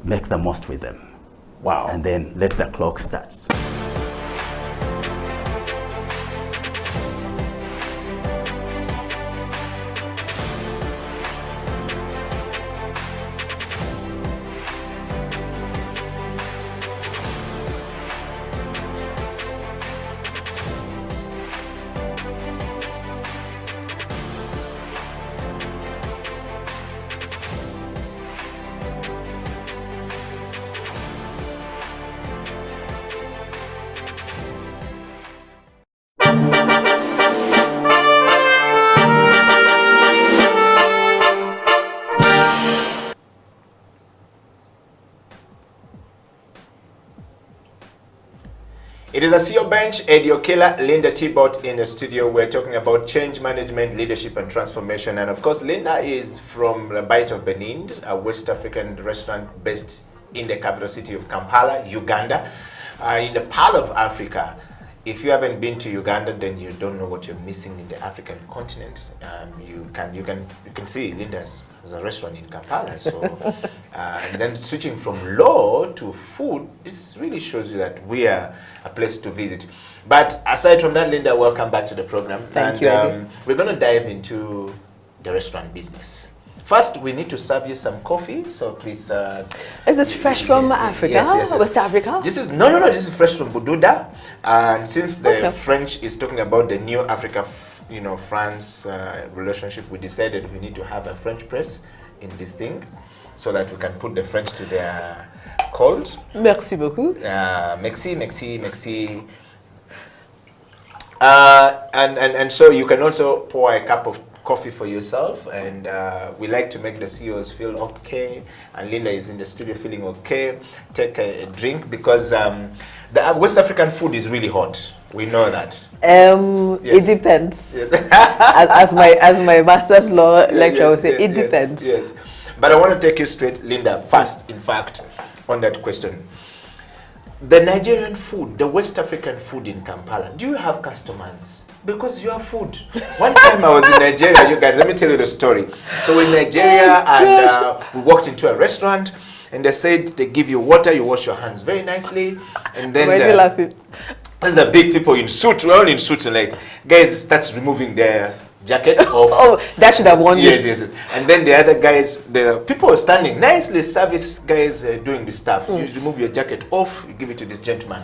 Make the most with them. Wow. And then let the clock start. It is a CEO Bench, Eddie Okila, Linda Tibot in the studio. We're talking about change management, leadership and transformation. And of course, Linda is from the Bight of Benin, a West African restaurant based in the capital city of Kampala, Uganda, in the Pearl of Africa. If you haven't been to Uganda, then you don't know what you're missing in the African continent. You can see Linda's a restaurant in Kampala. So, and then switching from law to food, this really shows you that we are a place to visit. But aside from that, Linda, welcome back to the program. Thank you. We're going to dive into the restaurant business. First, we need to serve you some coffee, so please. Is this fresh from Africa? Yes. West Africa? This is no. This is fresh from Bududa, and since the French is talking about the new Africa, France relationship, we decided we need to have a French press in this thing, so that we can put the French to their cold. Merci beaucoup. Merci. And so you can also pour a cup of coffee for yourself, and we like to make the CEOs feel okay, and Linda is in the studio feeling okay. Take a drink, because the West African food is really hot. We know that. Yes. It depends. Yes. as my master's law lecturer would say, it depends. Yes. But I want to take you straight, Linda, first, in fact, on that question. The Nigerian food, the West African food in Kampala, do you have customers? Because you have food. One time I was in Nigeria, you guys, let me tell you the story. So in Nigeria, and we walked into a restaurant, and they said they give you water, you wash your hands very nicely, and then Why are you laughing? there's a big people in suits. We're all in suits, and like guys starts removing their jacket off. Oh, that should have won you. Yes. And then the other guys, the people are standing nicely, service guys doing the stuff. You remove your jacket off, you give it to this gentleman.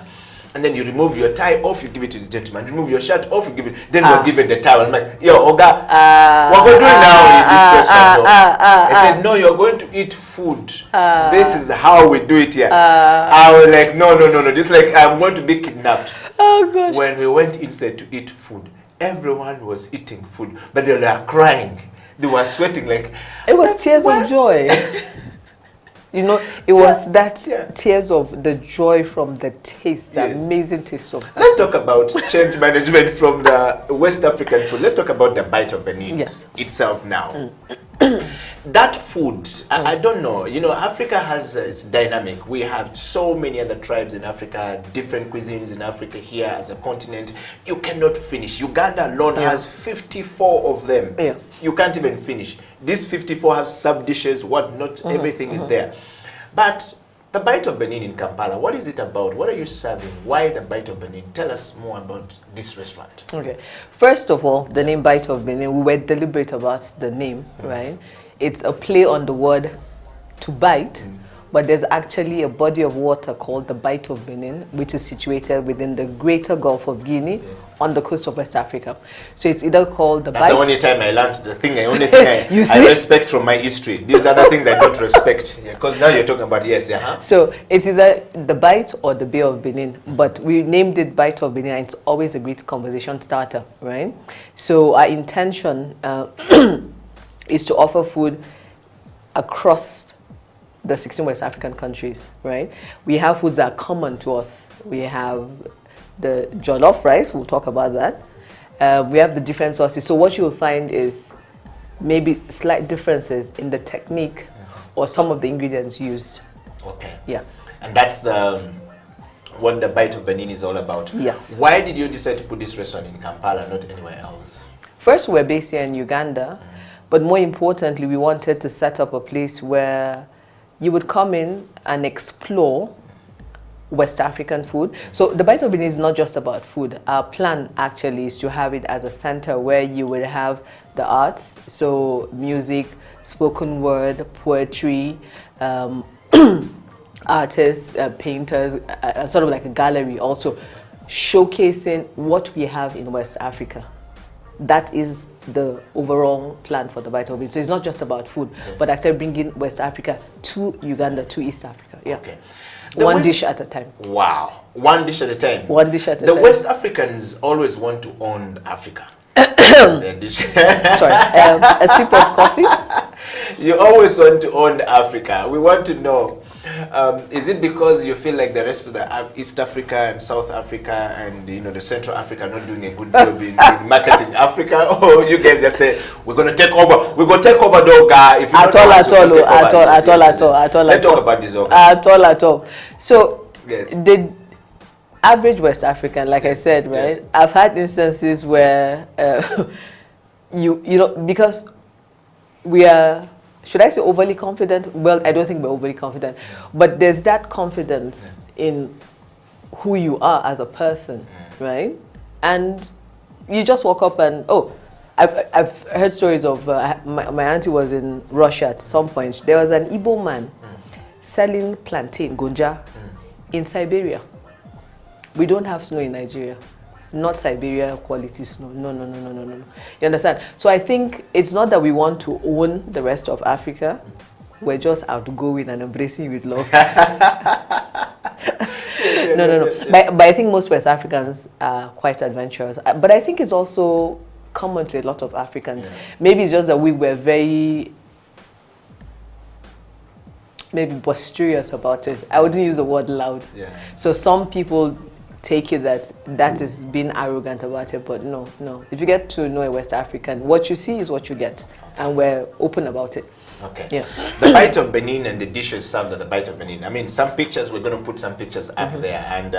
And then you remove your tie off, you give it to this gentleman. Remove your shirt off, you give it. Then we're given the towel. I'm like, yo, Oga, what we're doing now in this restaurant? I said, no, you're going to eat food. This is how we do it here. I was like, no. This is like, I'm going to be kidnapped. Oh, gosh. When we went inside to eat food, everyone was eating food, but they were crying. They were sweating like. It was tears of joy. It was that tears of the joy from the taste, the amazing taste of food. Let's talk about change management from the West African food. Let's talk about the Bight of Benin itself now. That food, I don't know. You know, Africa has it's dynamic. We have so many other tribes in Africa, different cuisines in Africa here as a continent. You cannot finish. Uganda alone has 54 of them. Yeah. You can't even finish. These 54 have sub dishes. What not everything is there, but. The Bight of Benin in Kampala, what is it about? What are you serving? Why the Bight of Benin? Tell us more about this restaurant. Okay. First of all, the name Bight of Benin, we were deliberate about the name, right? It's a play on the word to bite, but there's actually a body of water called the Bight of Benin, which is situated within the greater Gulf of Guinea on the coast of West Africa. So it's either called the That's Bight. the only time I learned the only thing You I see? respect from my history. These other things I don't respect. Because now you're talking about, So it's either the Bight or the Bay of Benin, but we named it Bight of Benin, and it's always a great conversation starter, right? So our intention is to offer food across the 16 West African countries, right? We have foods that are common to us. We have the jollof rice, we'll talk about that. We have the different sauces. So what you'll find is maybe slight differences in the technique or some of the ingredients used. Okay. Yes. And that's what the Bight of Benin is all about. Yes. Why did you decide to put this restaurant in Kampala, not anywhere else? First, we're based here in Uganda, but more importantly, we wanted to set up a place where you would come in and explore West African food. So the Bight of Benin is not just about food. Our plan actually is to have it as a center where you will have the arts, so music, spoken word, poetry, artists, painters, sort of like a gallery also, showcasing what we have in West Africa. That is the overall plan for the Bight of Benin. So it's not just about food, but actually bringing West Africa to Uganda, to East Africa. Yeah. Okay. One dish at a time. Wow. One dish at a time. One dish at a The time. West Africans always want to own Africa. Their dish. Sorry, a sip of coffee. You always want to own Africa. We want to know, is it because you feel like the rest of the East Africa and South Africa and the Central Africa are not doing a good job in marketing Africa, or you guys just say we're going to take over? We're going to take over, though, guy. If you At all. Let's talk about this. At all. So yes. the average West African, like I said, right? Yeah. I've had instances where because we are, should I say overly confident? Well, I don't think we're overly confident, but there's that confidence in who you are as a person, right? And you just walk up and, I've heard stories of, my auntie was in Russia at some point. There was an Igbo man selling plantain, gonja, in Siberia. We don't have snow in Nigeria. Not Siberia quality snow. No. You understand? So I think it's not that we want to own the rest of Africa. We're just outgoing and embracing with love. No. But I think most West Africans are quite adventurous. But I think it's also common to a lot of Africans. Yeah. Maybe it's just that we were very boisterous about it. I wouldn't use the word loud. Yeah. So some people take it that is being arrogant about it, but no. If you get to know a West African, what you see is what you get, and we're open about it. Okay. Yeah. The Bight of Benin and the dishes served at the Bight of Benin. I mean, some pictures, we're going to put some pictures up there, and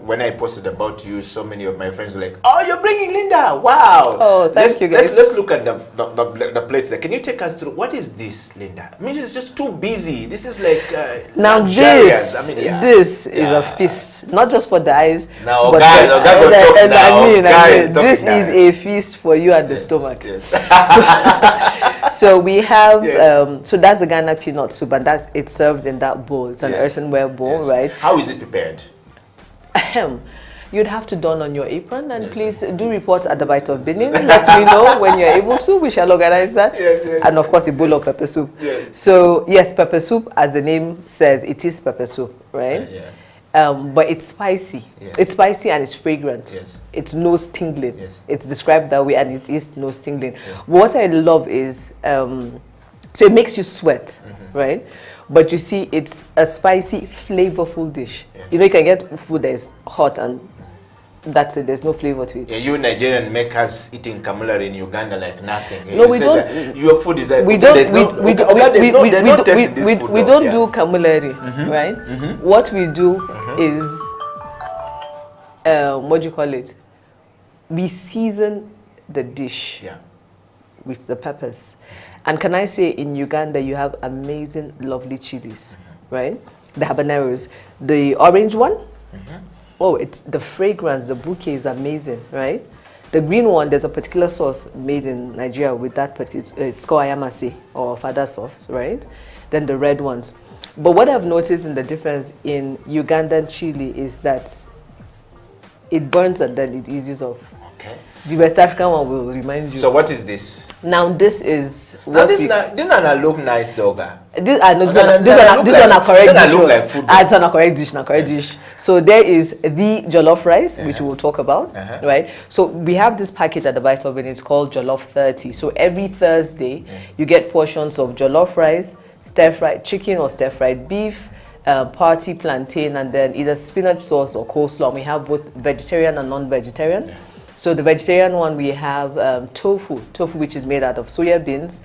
when I posted about you, so many of my friends were like, "Oh, you're bringing Linda! Wow!" Oh, thank you, guys. Let's look at the plates there. Can you take us through what is this, Linda? I mean, it's just too busy. This is like now luxurious. This is a feast, not just for the eyes. Now, but guys, this is a feast for you and the stomach. Yes. So we have so that's the Ghana peanut soup, and it's served in that bowl. It's an earthenware bowl, right? How is it prepared? You'd have to don on your apron, and please do report at the Bight of Benin. Let me know when you're able to. We shall organize that. And of course, a bowl of pepper soup. So yes, pepper soup, as the name says, it is pepper soup, right? But it's spicy. It's spicy and it's fragrant. It's nose tingling. It's described that way, and it is nose tingling. What I love is, so it makes you sweat, right? But you see, it's a spicy, flavorful dish. You know, you can get food that is hot and That's it. There's no flavor to it. Yeah, you Nigerian make us eating kamulari in Uganda like nothing. No, we don't. Your food is. We don't. We don't do kamulari, right? What we do is, what do you call it? We season the dish with the peppers. And can I say, in Uganda, you have amazing, lovely chilies, right? The habaneros, the orange one. Oh, it's the fragrance, the bouquet is amazing, right? The green one, there's a particular sauce made in Nigeria with that particular, it's called ayamase or fada sauce, right? Then the red ones. But what I've noticed in the difference in Ugandan chili is that it burns and then it eases off. Okay. The West African one will remind you. So what is this? Now this is what this one look nice, dogga. This one a correct dish. Like food. It's on a correct dish. So there is the jollof rice, which we'll talk about, right? So we have this package at the Bight of Benin. It's called Jollof 30. So every Thursday, you get portions of jollof rice, stir-fried chicken or stir-fried beef, party plantain, and then either spinach sauce or coleslaw. We have both vegetarian and non-vegetarian. So the vegetarian one, we have tofu, which is made out of soya beans.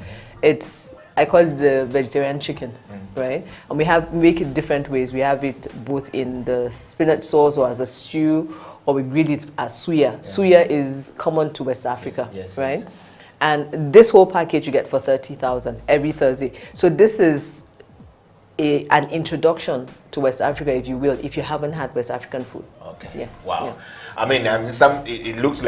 I call it the vegetarian chicken, right? And we make it different ways. We have it both in the spinach sauce or as a stew, or we grill it as suya. Suya is common to West Africa, right? Yes. And this whole package you get for 30,000 every Thursday. So this is an introduction to West Africa, if you will, if you haven't had West African food. Okay. Yeah. Wow. Yeah. I mean, it looks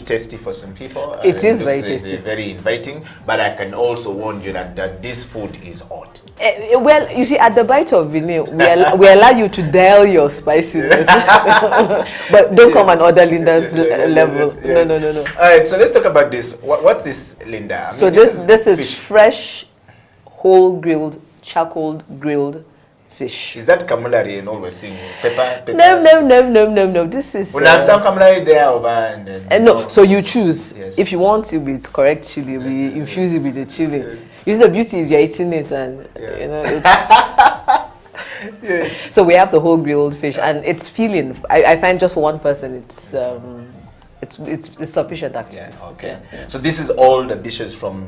tasty for some people. It is very tasty. It's very inviting, but I can also warn you that this food is hot. Well, you see, at the Bight of Benin, we allow you to dial your spiciness, but don't come and order Linda's level. Yes. No. All right, so let's talk about this. What's this, Linda? I mean, so this is fresh, whole grilled, charcoal grilled fish. Is that kamulari and always seeing pepper? No. This is. We have some kamulari there over and no. So you choose if you want it with correct chili. We infuse it with the chili. You see, the beauty is you're eating it, and you know. It's So we have the whole grilled fish, and it's filling. I find just for one person, it's sufficient actually. Yeah. Okay. Yeah. So this is all the dishes from.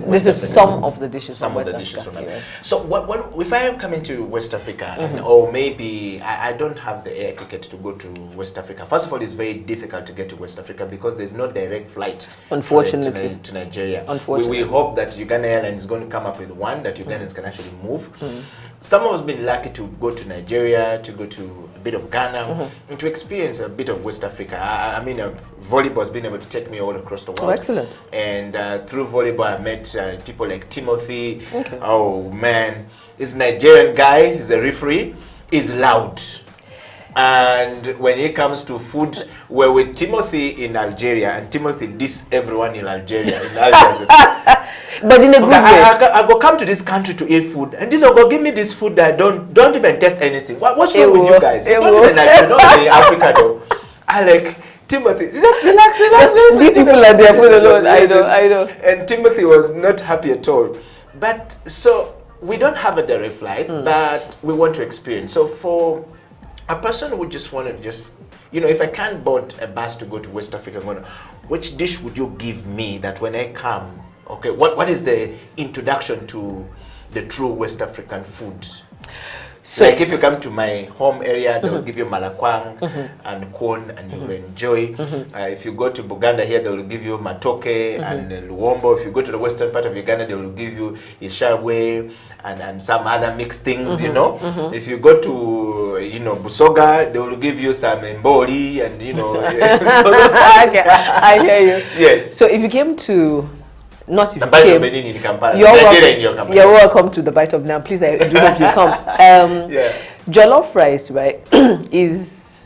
This is some of the dishes. Some of the dishes from Africa. So what if I am coming to West Africa, or maybe I don't have the air ticket to go to West Africa? First of all, it's very difficult to get to West Africa because there's no direct flight. Unfortunately, to Nigeria. Unfortunately, we hope that Uganda Airlines is going to come up with one that Ugandans can actually move. Some of us been lucky to go to Nigeria, to go to a bit of Ghana, and to experience a bit of West Africa. I mean, volleyball has been able to take me all across the world. Oh, excellent. And through volleyball, I met people like Timothy. Okay. Oh, man. He's a Nigerian guy. He's a referee. He's loud. And when it comes to food, we're with Timothy in Algeria, and Timothy diss everyone in Algeria. But in a good way. I go come to this country to eat food, and this will go give me this food that don't even taste anything. What's wrong with you guys? Not even Nigeria, not in Africa though. I like Timothy. Just relax. Leave people at their food alone. I know. And Timothy was not happy at all. But so we don't have a direct flight, but we want to experience. So for a person who just want to if I can't board a bus to go to West Africa, which dish would you give me that when I come? Okay, what is the introduction to the true West African food? So, like if you come to my home area, they'll give you malakwang and corn, and you will enjoy. If you go to Buganda here, they'll give you matoke and luombo. If you go to the western part of Uganda, they will give you ishagwe and some other mixed things, you know. If you go to, Busoga, they will give you some mboli and, Okay, I hear you. Yes. So if you came to... Not if the Bight of Benin in Kampala. You're welcome to the Bight of Benin. Please, I do hope you come. Jollof rice, right, is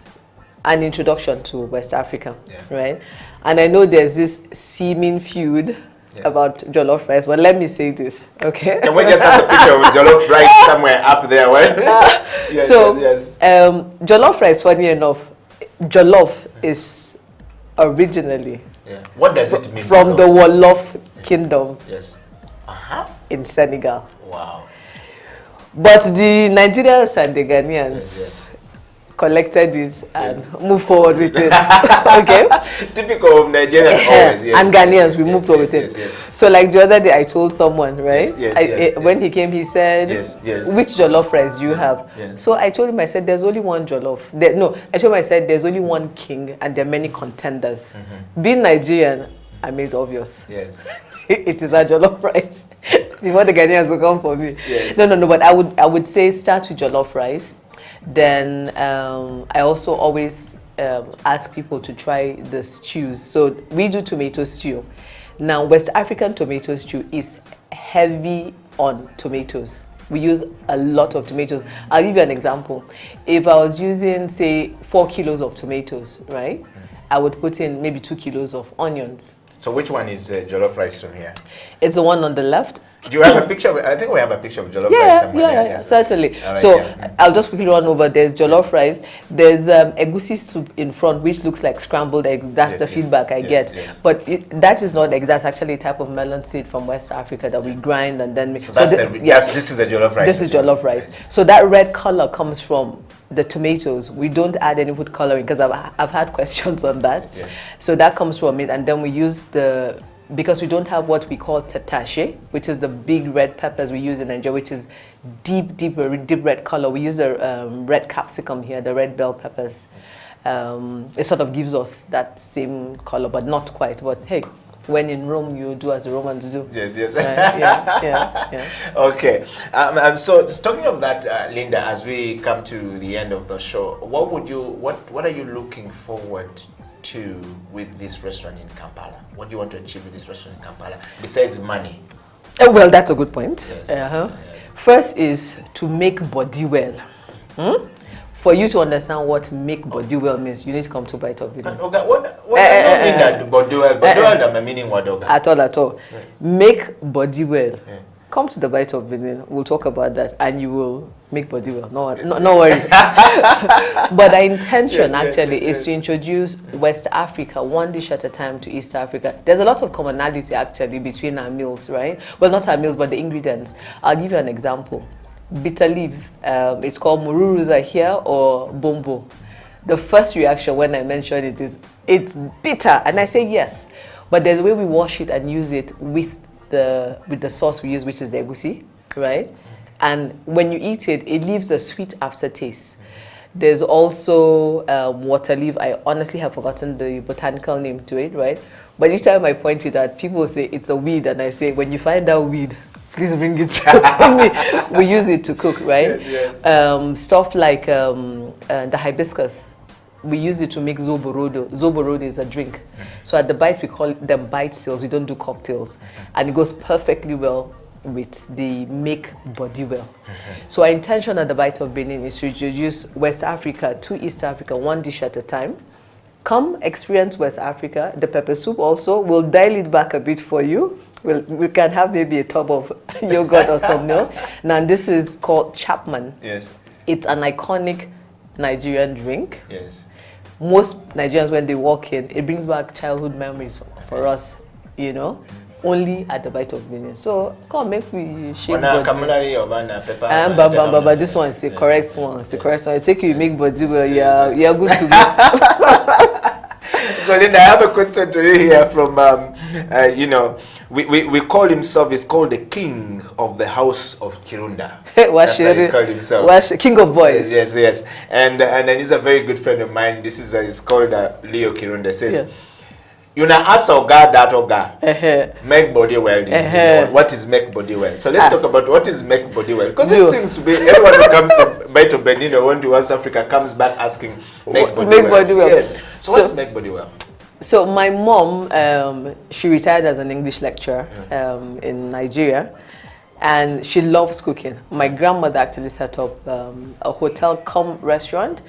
an introduction to West Africa, right? And I know there's this seeming feud about jollof rice, but let me say this, okay? Can we just have a picture of jollof rice somewhere up there? Jollof rice, funny enough, jollof is originally what does it mean? From the Wolof Kingdom in Senegal. Wow. But the Nigerians and the Ghanaians collected it and moved forward with it. Okay. Typical of Nigerians always. Yes, and Ghanaians, we moved forward with it. Yes. So like the other day, I told someone, right? Yes, when he came, he said, yes. which jollof rice do you have? Yes. So I told him, I said, there's only one jollof. I told him, I said, there's only one king and there are many contenders. Being Nigerian, I made it obvious. Yes. It is a jollof rice. Before the Ghanaians will come for me. Yes. No, but I would say start with jollof rice. Then I also always ask people to try the stews. So we do tomato stew. Now, West African tomato stew is heavy on tomatoes. We use a lot of tomatoes. I'll give you an example. If I was using, say, 4 kilos of tomatoes, right? I would put in maybe 2 kilos of onions. So which one is jollof rice from here? It's the one on the left. Do you have a picture of it? I think we have a picture of jollof rice somewhere. Yeah, certainly. Right, so I'll just quickly run over. There's jollof rice. There's egusi soup in front, which looks like scrambled eggs. That's the feedback I get. Yes. But that is not eggs. That's actually a type of melon seed from West Africa that we grind and then mix. So this is the jollof rice. This is jollof rice. So that red color comes from the tomatoes. We don't add any food coloring because I've had questions on that. Yes. So that comes from it, and then we use because we don't have what we call tatashe, which is the big red peppers we use in Nigeria, which is deep red color. We use the red capsicum here, the red bell peppers. It sort of gives us that same color, but not quite. But hey, when in Rome, you do as the Romans do. Yes. Right? Yeah. Okay. So talking of that, Linda, as we come to the end of the show, what are you looking forward to with this restaurant in Kampala? What do you want to achieve with this restaurant in Kampala besides money? Well, that's a good point. Yes. First is to make body well. For you to understand what make body well means, you need to come to Bight of Benin. What do you mean that body well? Body well, that meaning what? At all. Right. Make body well. Yeah. Come to the Bight of Benin. We'll talk about that, and you will make body well. No worry. But our intention actually is to introduce West Africa one dish at a time to East Africa. There's a lot of commonality actually between our meals, right? Well, not our meals, but the ingredients. I'll give you an example. Bitter leaf. It's called mururuza here or bombo. The first reaction when I mention it is, it's bitter, and I say yes. But there's a way we wash it and use it with the sauce we use, which is the egusi, right? And when you eat it, it leaves a sweet aftertaste. There's also water leaf. I honestly have forgotten the botanical name to it, right? But each time I point it out, people say it's a weed, and I say, when you find that weed, please bring it to me. We use it to cook, right? Yes. Stuff like the hibiscus. We use it to make zoborodo. Zoborodo is a drink. So at the Bight, we call them Bight seals. We don't do cocktails. And it goes perfectly well with the make body well. So our intention at the Bight of Benin is to introduce West Africa to East Africa, one dish at a time. Come experience West Africa. The pepper soup also, we'll dial it back a bit for you. We can have maybe a tub of yogurt or some milk. Now this is called Chapman. Yes. It's an iconic Nigerian drink. Yes. Most Nigerians, when they walk in, it brings back childhood memories for us, only at the Bight of Benin. So come, make we shake body. But this one is the correct one. It's the correct one. I take you make body well. Yeah, good to go. So Linda, I have a question to you here from, we call himself, he's called the king of the house of Kirunda. That's how he called himself. King of boys. Yes. And he's a very good friend of mine. This is, he's called Leo Kirunda. Says, you know, ask Oga that Oga, make body well. What is make body well? So let's talk about what is make body well. Because this seems to be, everyone who comes to Bight of Benin or to West Africa comes back asking, make body well. Yes. So what's make body well? So my mom, she retired as an English lecturer in Nigeria, and she loves cooking. My grandmother actually set up a hotel cum restaurant.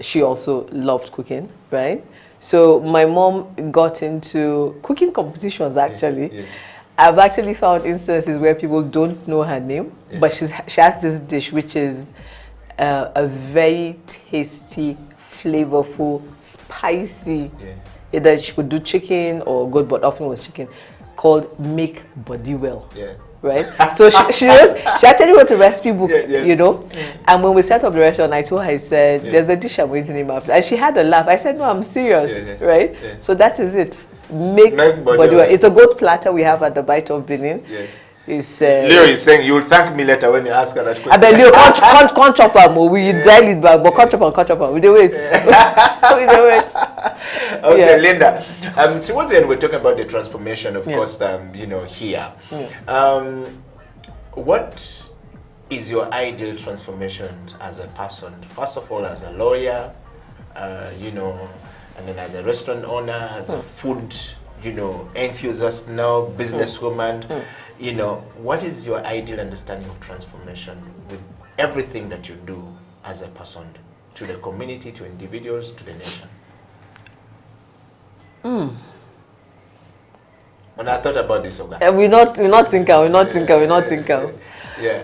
She also loved cooking, right? So my mom got into cooking competitions actually. Yes. I've actually found instances where people don't know her name, but she has this dish which is a very tasty, flavorful, spicy. Either she could do chicken or goat, but often was chicken, called make body well. right? So she actually wrote a recipe book, you know. And when we set up the restaurant, I told her, I said, there's a dish I'm going to name after. And she had a laugh. I said, no, I'm serious, right? So that is it. Make body. It's a goat platter we have at the Bight of Benin. Yes. It's, Leo is saying you'll thank me later when you ask her that question. I bet Leo can't chop her more. We dial it back, but can't chop her. We do it. We do it. Okay, Linda. Towards the end, we're talking about the transformation, of course. You know, here. What is your ideal transformation as a person? First of all, as a lawyer, you know, and then as a restaurant owner, as a food, you know, enthusiast now, businesswoman. You know, what is your ideal understanding of transformation with everything that you do as a person, to the community, to individuals, to the nation? When I thought about this, we're not thinking. Yeah.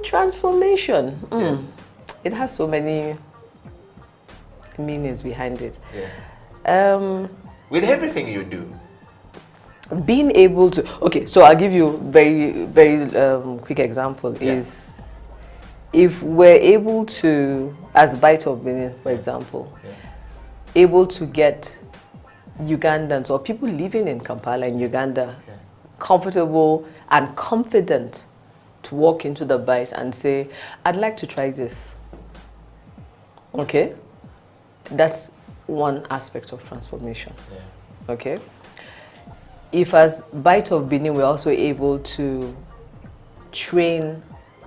Transformation. Yes. It has so many meanings behind it. Yeah. With everything you do. Being able to, okay, so I'll give you very quick example is if we're able to, as Bight of Benin, for example, able to get Ugandans or people living in Kampala in Uganda comfortable and confident to walk into the Bight and say, I'd like to try this. Okay? That's one aspect of transformation. Okay? If as Bight of Benin, we're also able to train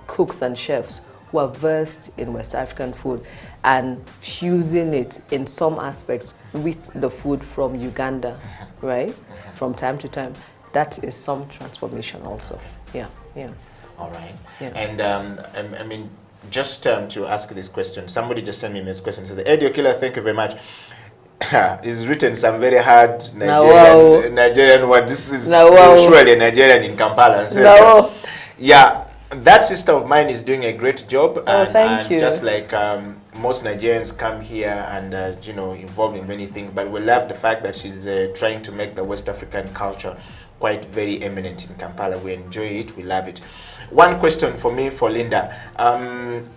cooks and chefs who are versed in West African food and fusing it in some aspects with the food from Uganda, right? From time to time, that is some transformation also. Yeah. All right. Yeah. And I mean, just to ask this question, somebody just sent me this question. Says, Eddie Okila, thank you very much. He's written some very hard Nigerian word. This is surely a Nigerian in Kampala. And says, yeah, that sister of mine is doing a great job. Thank you. Just like most Nigerians come here and, you know, involved in many things. But we love the fact that she's trying to make the West African culture quite very eminent in Kampala. We enjoy it. We love it. One question for me, for Linda.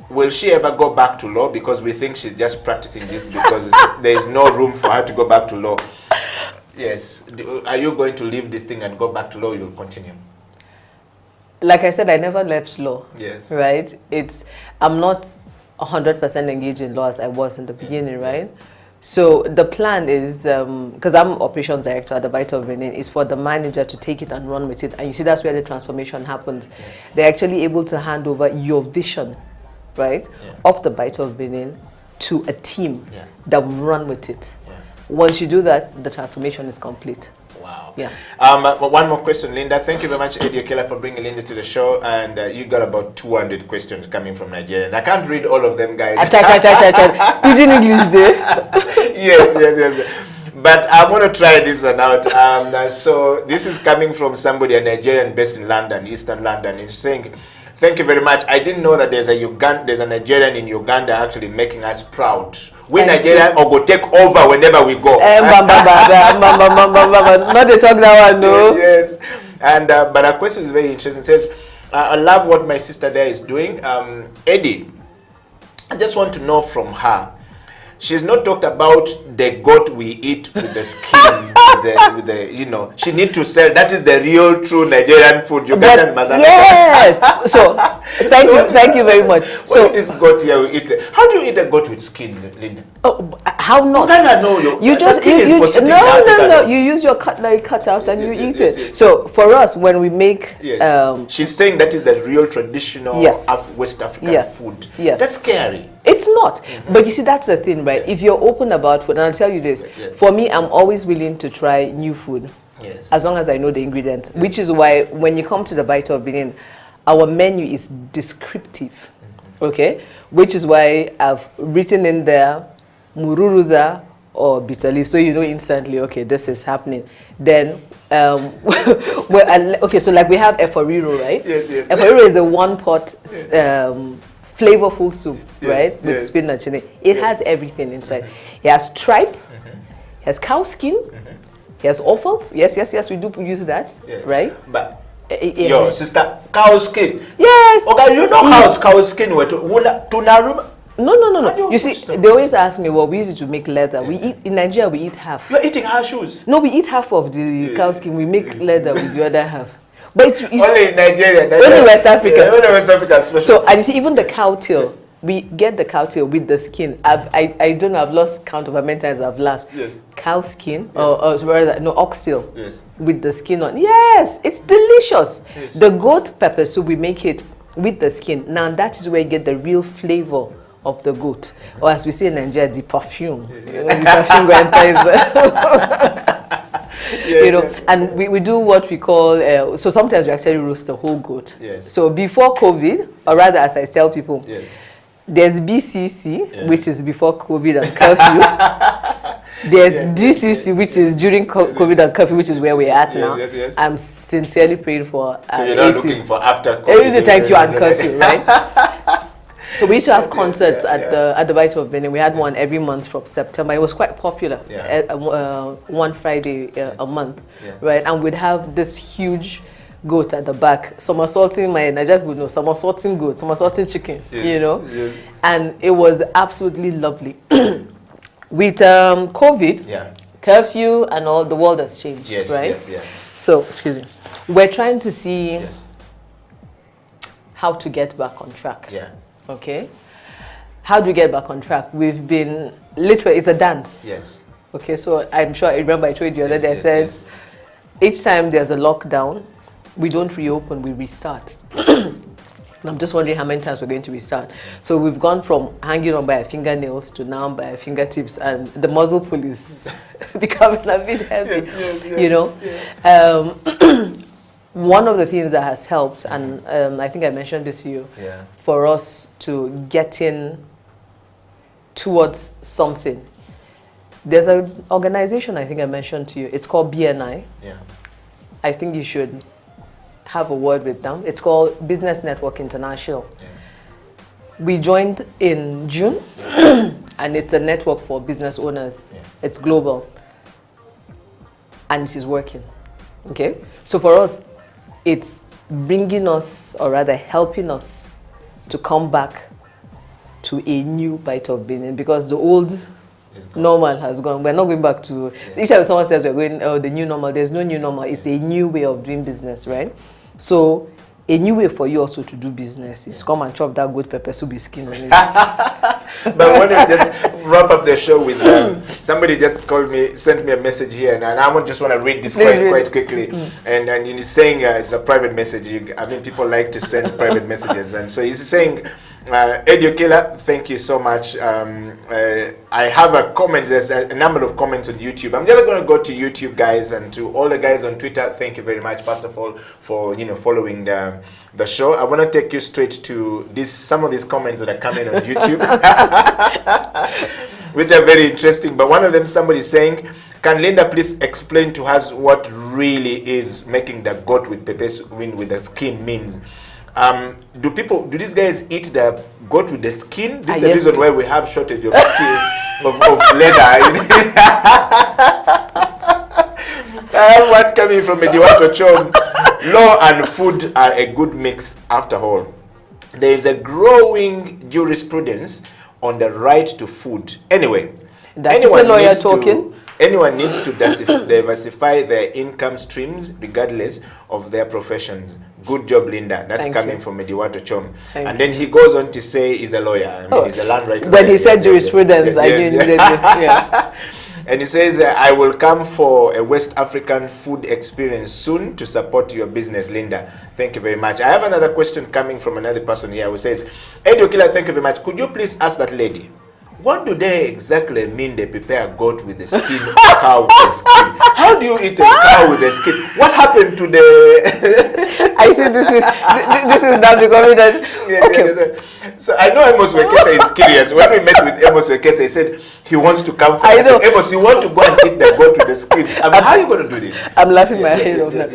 Will she ever go back to law? Because we think she's just practicing this because there is no room for her to go back to law. Yes. Are you going to leave this thing and go back to law? You'll continue? Like I said, I never left law. Yes. Right? I'm not 100% engaged in law as I was in the beginning, right? So the plan is, because I'm operations director at the Bight of Benin, is for the manager to take it and run with it. And you see, that's where the transformation happens. They're actually able to hand over your vision, right, of the Bight of Benin to a team that will run with it. Once you do that, the transformation is complete. Wow. Yeah. One more question, Linda. Thank you very much, Eddie Okila, for bringing Linda to the show. And you got about 200 questions coming from Nigeria. I can't read all of them, guys. Pidgin English there. Yes. But I'm going to try this one out. So this is coming from somebody, a Nigerian based in London, Eastern London. He's saying, thank you very much. I didn't know that there's a Nigerian in Uganda actually making us proud. We Nigeria will take over whenever we go. Not the talk that one, no. Yes. And but our question is very interesting. It says, I love what my sister there is doing. Eddie, I just want to know from her. She's not talked about the goat we eat with the skin, with the you know. She need to sell. That is the real, true Nigerian food. Ugandan mazana. Yes. So thank you very much. So this goat here we eat. How do you eat a goat with skin, Linda? Oh, how not? No. You just no. You use your cutlery cutout and you eat it. Yes. So for us, when we make, she's saying that is a real traditional West African food. Yes. That's scary. It's not. But you see, that's the thing, right? If you're open about food, and I'll tell you this, for me, I'm always willing to try new food. Yes. As long as I know the ingredients. Which is why when you come to the Bight of Benin, our menu is descriptive. Okay? Which is why I've written in there mururuza or bitter leaf, so you know instantly, okay, this is happening. Then okay, so like we have eforiro, right? Yes. Eforiro is a one-pot flavorful soup, right? With spinach in it. It has everything inside. It has tripe, it has cow skin, it has offals. Yes, we do use that, right? But Yo, sister, cow skin. Yes. Okay, you know how cow skin were to No. You see, they always ask me, well, we use it to make leather. We eat in Nigeria. We eat half. You're eating her shoes. No, we eat half of the cow skin. We make leather with the other half. But it's only in Nigeria. Only West Africa. Yeah, only West Africa, especially. So, and you see, even the cow tail, we get the cow tail with the skin. I don't know. I've lost count of how many times I've laughed. Yes. Cow skin, or rather, no, ox tail. Yes. With the skin on. Yes, it's delicious. Yes. The goat pepper soup, we make it with the skin. Now that is where you get the real flavor of the goat, or as we say in Nigeria, the perfume. You know, the perfume go enter. And we do what we call. So sometimes we actually roast the whole goat. Yes. So before COVID, or rather, as I tell people, yes. There's BCC, which is before COVID and curfew. There's DCC, which is during COVID and curfew, which is where we're at now. Yes. I'm sincerely praying for so you're not AC. looking for after COVID. Thank you and curfew, right? So we used to have concerts at the Bight of Benin. We had one every month from September. It was quite popular. One Friday a month, right? And we'd have this huge goat at the back, somersaulting. My Nigerian would know, somersaulting goat, somersaulting chicken, you know. Yes. And it was absolutely lovely. With COVID, curfew and all, the world has changed, right? Yes. So, excuse me. We're trying to see how to get back on track. Okay. How do we get back on track? We've been literally, it's a dance. Yes. Okay, so I'm sure I remember I told you the other day, I said, each time there's a lockdown, we don't reopen, we restart. And I'm just wondering how many times we're going to restart. So we've gone from hanging on by our fingernails to now by our fingertips, and the muzzle pull is becoming a bit heavy, you know. One of the things that has helped, and I think I mentioned this to you, for us to get in towards something. There's an organization I think I mentioned to you. It's called BNI. I think you should have a word with them. It's called Business Network International. We joined in June, and it's a network for business owners. It's global, and it is working. Okay, so for us, it's bringing us, or rather helping us, to come back to a new Bight of Benin, because the old normal has gone. We're not going back to. So each time someone says we're going, oh, the new normal, there's no new normal. It's a new way of doing business, right? So a new way for you also to do business is come and chop that goat pepper soup with skin on it. But I want to just wrap up the show with somebody just called me, sent me a message here, and I just want to read this quite quickly. And he's saying it's a private message. I mean, people like to send private messages, and so he's saying, Okila, thank you so much. I have a comment. There's a number of comments on YouTube. I'm just going to go to YouTube, guys, and to all the guys on Twitter. Thank you very much, first of all, for following the show. I want to take you straight to some of these comments that are coming on YouTube, which are very interesting. But one of them, somebody saying, "Can Linda please explain to us what really is making the goat with pepper with the skin means?" Do these guys eat the goat with the skin? This is the reason why we have shortage of leather. I have one coming from Mediwato Chom. Law and food are a good mix after all. There is a growing jurisprudence on the right to food. Anyway, anyone needs to diversify their income streams regardless of their professions. Good job, Linda. That's coming from Mediwato Chom. And then he goes on to say he's a lawyer. I mean, he's a land right. When he said jurisprudence, I knew. And he says, I will come for a West African food experience soon to support your business, Linda. Thank you very much. I have another question coming from another person here who says, Okila, thank you very much. Could you please ask that lady, what do they exactly mean they prepare goat with the skin or cow with the skin? How do you eat a cow with the skin? What happened to the... I see this is now becoming that... So I know Amos Wekesa is curious. When we met with Amos Wekesa, he said he wants to come for it. Amos, you want to go and eat the goat with the skin. I mean, how are you going to do this? I'm laughing my head off now.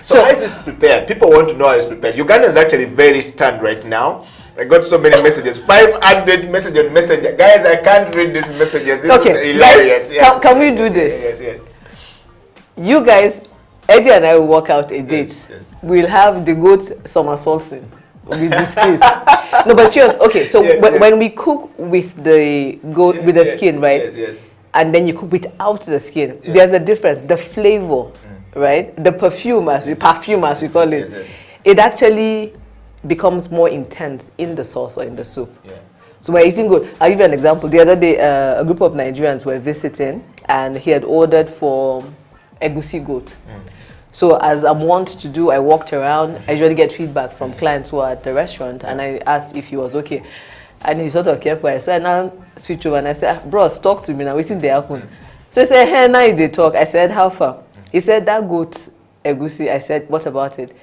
So how is this prepared? People want to know how it's prepared. Uganda is actually very stunned right now. I got so many messages, 500 messages on Messenger. Guys, I can't read these messages. This is hilarious. Guys, can we do this? Yes. You guys Eddie and I will work out a date. Yes. We'll have the goat somersaulting with the skin. No, but serious. Okay, so when we cook with the goat with the skin, right? Yes. And then you cook without the skin, there's a difference. The flavor, right? The perfume, as we call it, it actually becomes more intense in the sauce or in the soup. Yeah. So we're eating good. I'll give you an example. The other day, a group of Nigerians were visiting, and he had ordered for egusi goat. So as I'm wont to do, I walked around. I usually get feedback from clients who are at the restaurant, and I asked if he was okay. And he sort of kept quiet. So I now switch over and I said, bros, talk to me now. What's in the happen? So he said, hey, now they talk. I said, how far? He said, that goat egusi. I said, what about it?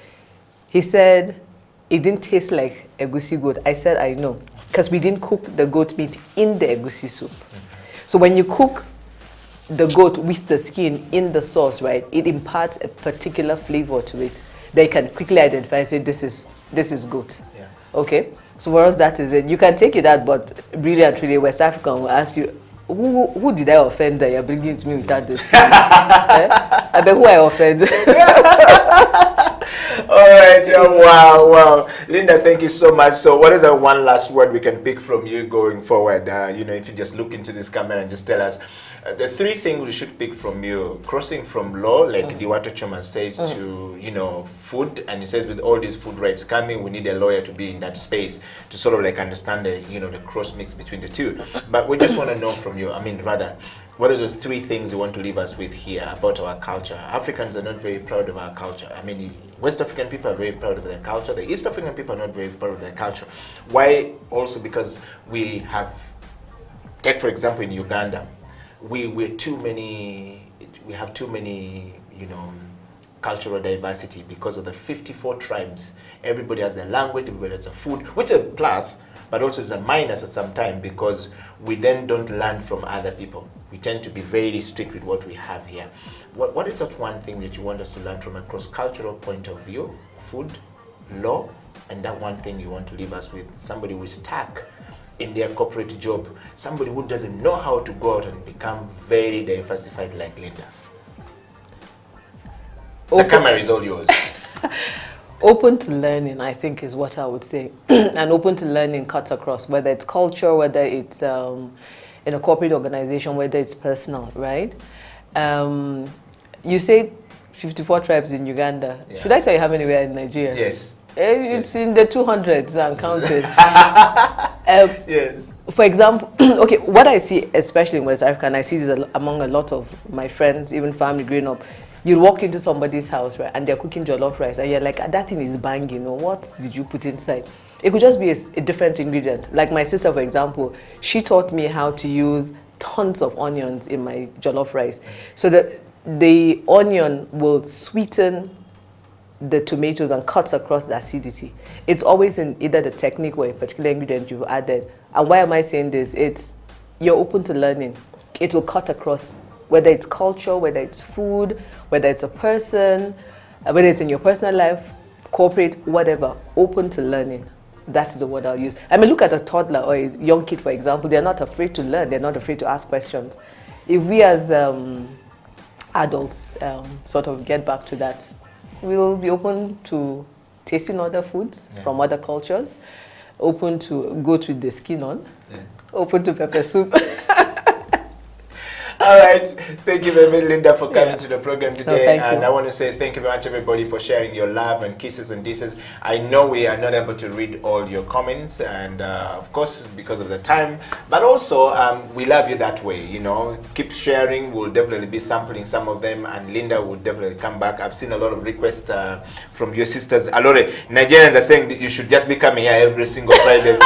He said, it didn't taste like egusi goat. I said, I know. Because we didn't cook the goat meat in the egusi soup. So when you cook the goat with the skin in the sauce, right, it imparts a particular flavor to it. They can quickly identify and say, this is goat. Yeah. Okay? So for us, that is it. You can take it out, but really and truly, West African will ask you, who did I offend that you're bringing to me without this? I bet who I offend. All right. Wow. Linda, thank you so much. So what is the one last word we can pick from you going forward? If you just look into this camera and just tell us the three things we should pick from you, crossing from law, like Diwato Choma said, to, food. And he says with all these food rights coming, we need a lawyer to be in that space to sort of like understand the, the cross mix between the two. But we just want to know from you, what are those three things you want to leave us with here about our culture? Africans are not very proud of our culture. West African people are very proud of their culture. The East African people are not very proud of their culture. Why? Also because we have, take for example in Uganda, we have too many, cultural diversity because of the 54 tribes. Everybody has a language, everybody has a food, which is a plus, but also is a minus at some time because we then don't learn from other people. We tend to be very strict with what we have here. What is that one thing that you want us to learn from a cross-cultural point of view? Food, law, and that one thing you want to leave us with? Somebody who is stuck in their corporate job, somebody who doesn't know how to go out and become very diversified like Linda. The camera is all yours. Open to learning, I think, is what I would say. And open to learning cuts across, whether it's culture, whether it's in a corporate organization, whether it's personal, right? You say 54 tribes in Uganda. Yeah. Should I tell you how many were in Nigeria? Yes. It's in the 200s and counted. Yes. For example, okay, what I see, especially in West Africa, and I see this among a lot of my friends, even family growing up, you walk into somebody's house, right, and they're cooking jollof rice, and you're like, that thing is banging, what did you put inside? It could just be a different ingredient. Like my sister, for example, she taught me how to use tons of onions in my jollof rice. So that the onion will sweeten the tomatoes and cuts across the acidity. It's always in either the technique or a particular ingredient you've added. And why am I saying this? You're open to learning. It will cut across, whether it's culture, whether it's food, whether it's a person, whether it's in your personal life, corporate, whatever. Open to learning. That's the word I'll use. Look at a toddler or a young kid, for example. They're not afraid to learn. They're not afraid to ask questions. If we as adults sort of get back to that, we'll be open to tasting other foods from other cultures, open to go to the skin on, open to pepper soup. All right. Thank you very much, Linda, for coming to the program today. I want to say thank you very much, everybody, for sharing your love and kisses and disses. I know we are not able to read all your comments, and of course, because of the time, but also we love you that way. Keep sharing. We'll definitely be sampling some of them, and Linda will definitely come back. I've seen a lot of requests from your sisters. A lot of Nigerians are saying that you should just be coming here every single Friday.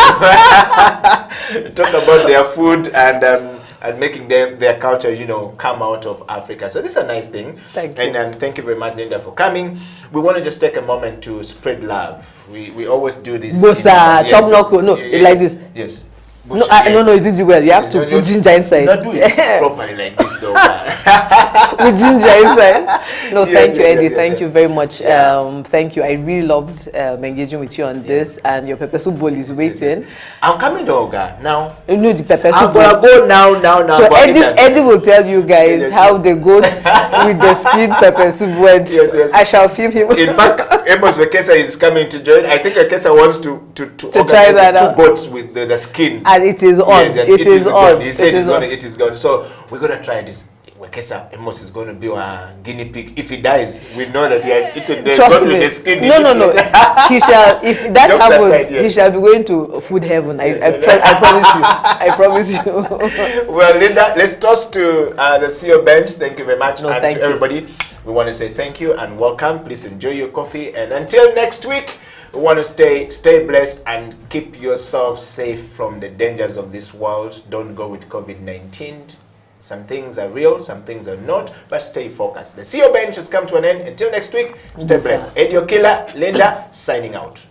Talk about their food and making their culture, come out of Africa. So this is a nice thing. Thank you. And thank you very much, Linda, for coming. We want to just take a moment to spread love. We always do this. Like this. Yes. No, no, you did well. You have to put ginger inside. Not do it properly like this, though. With ginger inside. No, thank you, Eddie. Thank you very much. Yeah. Thank you. I really loved engaging with you on this, and your pepper soup bowl is waiting. I'm coming, Oga, now. You know the pepper soup I'm bowl. gonna go now. So Eddie will tell you guys how the goats with the skin pepper soup went. Yes. I shall film him. In fact, Amos Wekesa is coming to join. I think Wekesa wants to try that out. 2 goats with the skin. And it is on. Yes, and it is on. He said it is gone. So we're gonna try this. Wekesa, Amos is going to be our guinea pig. If he dies, we know that he has eaten the goat with the skin. No. He shall. If that Jokes happens, aside, yes. he shall be going to food heaven. I promise you. I promise you. Well, Linda, let's toast to the CEO bench. Thank you very much, No, and thank to you. everybody. We want to say thank you and welcome. Please enjoy your coffee, and until next week, we want to stay blessed and keep yourself safe from the dangers of this world. Don't go with COVID-19. Some things are real, some things are not, but stay focused. The CEO bench has come to an end. Until next week, stay blessed. Eddie Okila, Linda, signing out.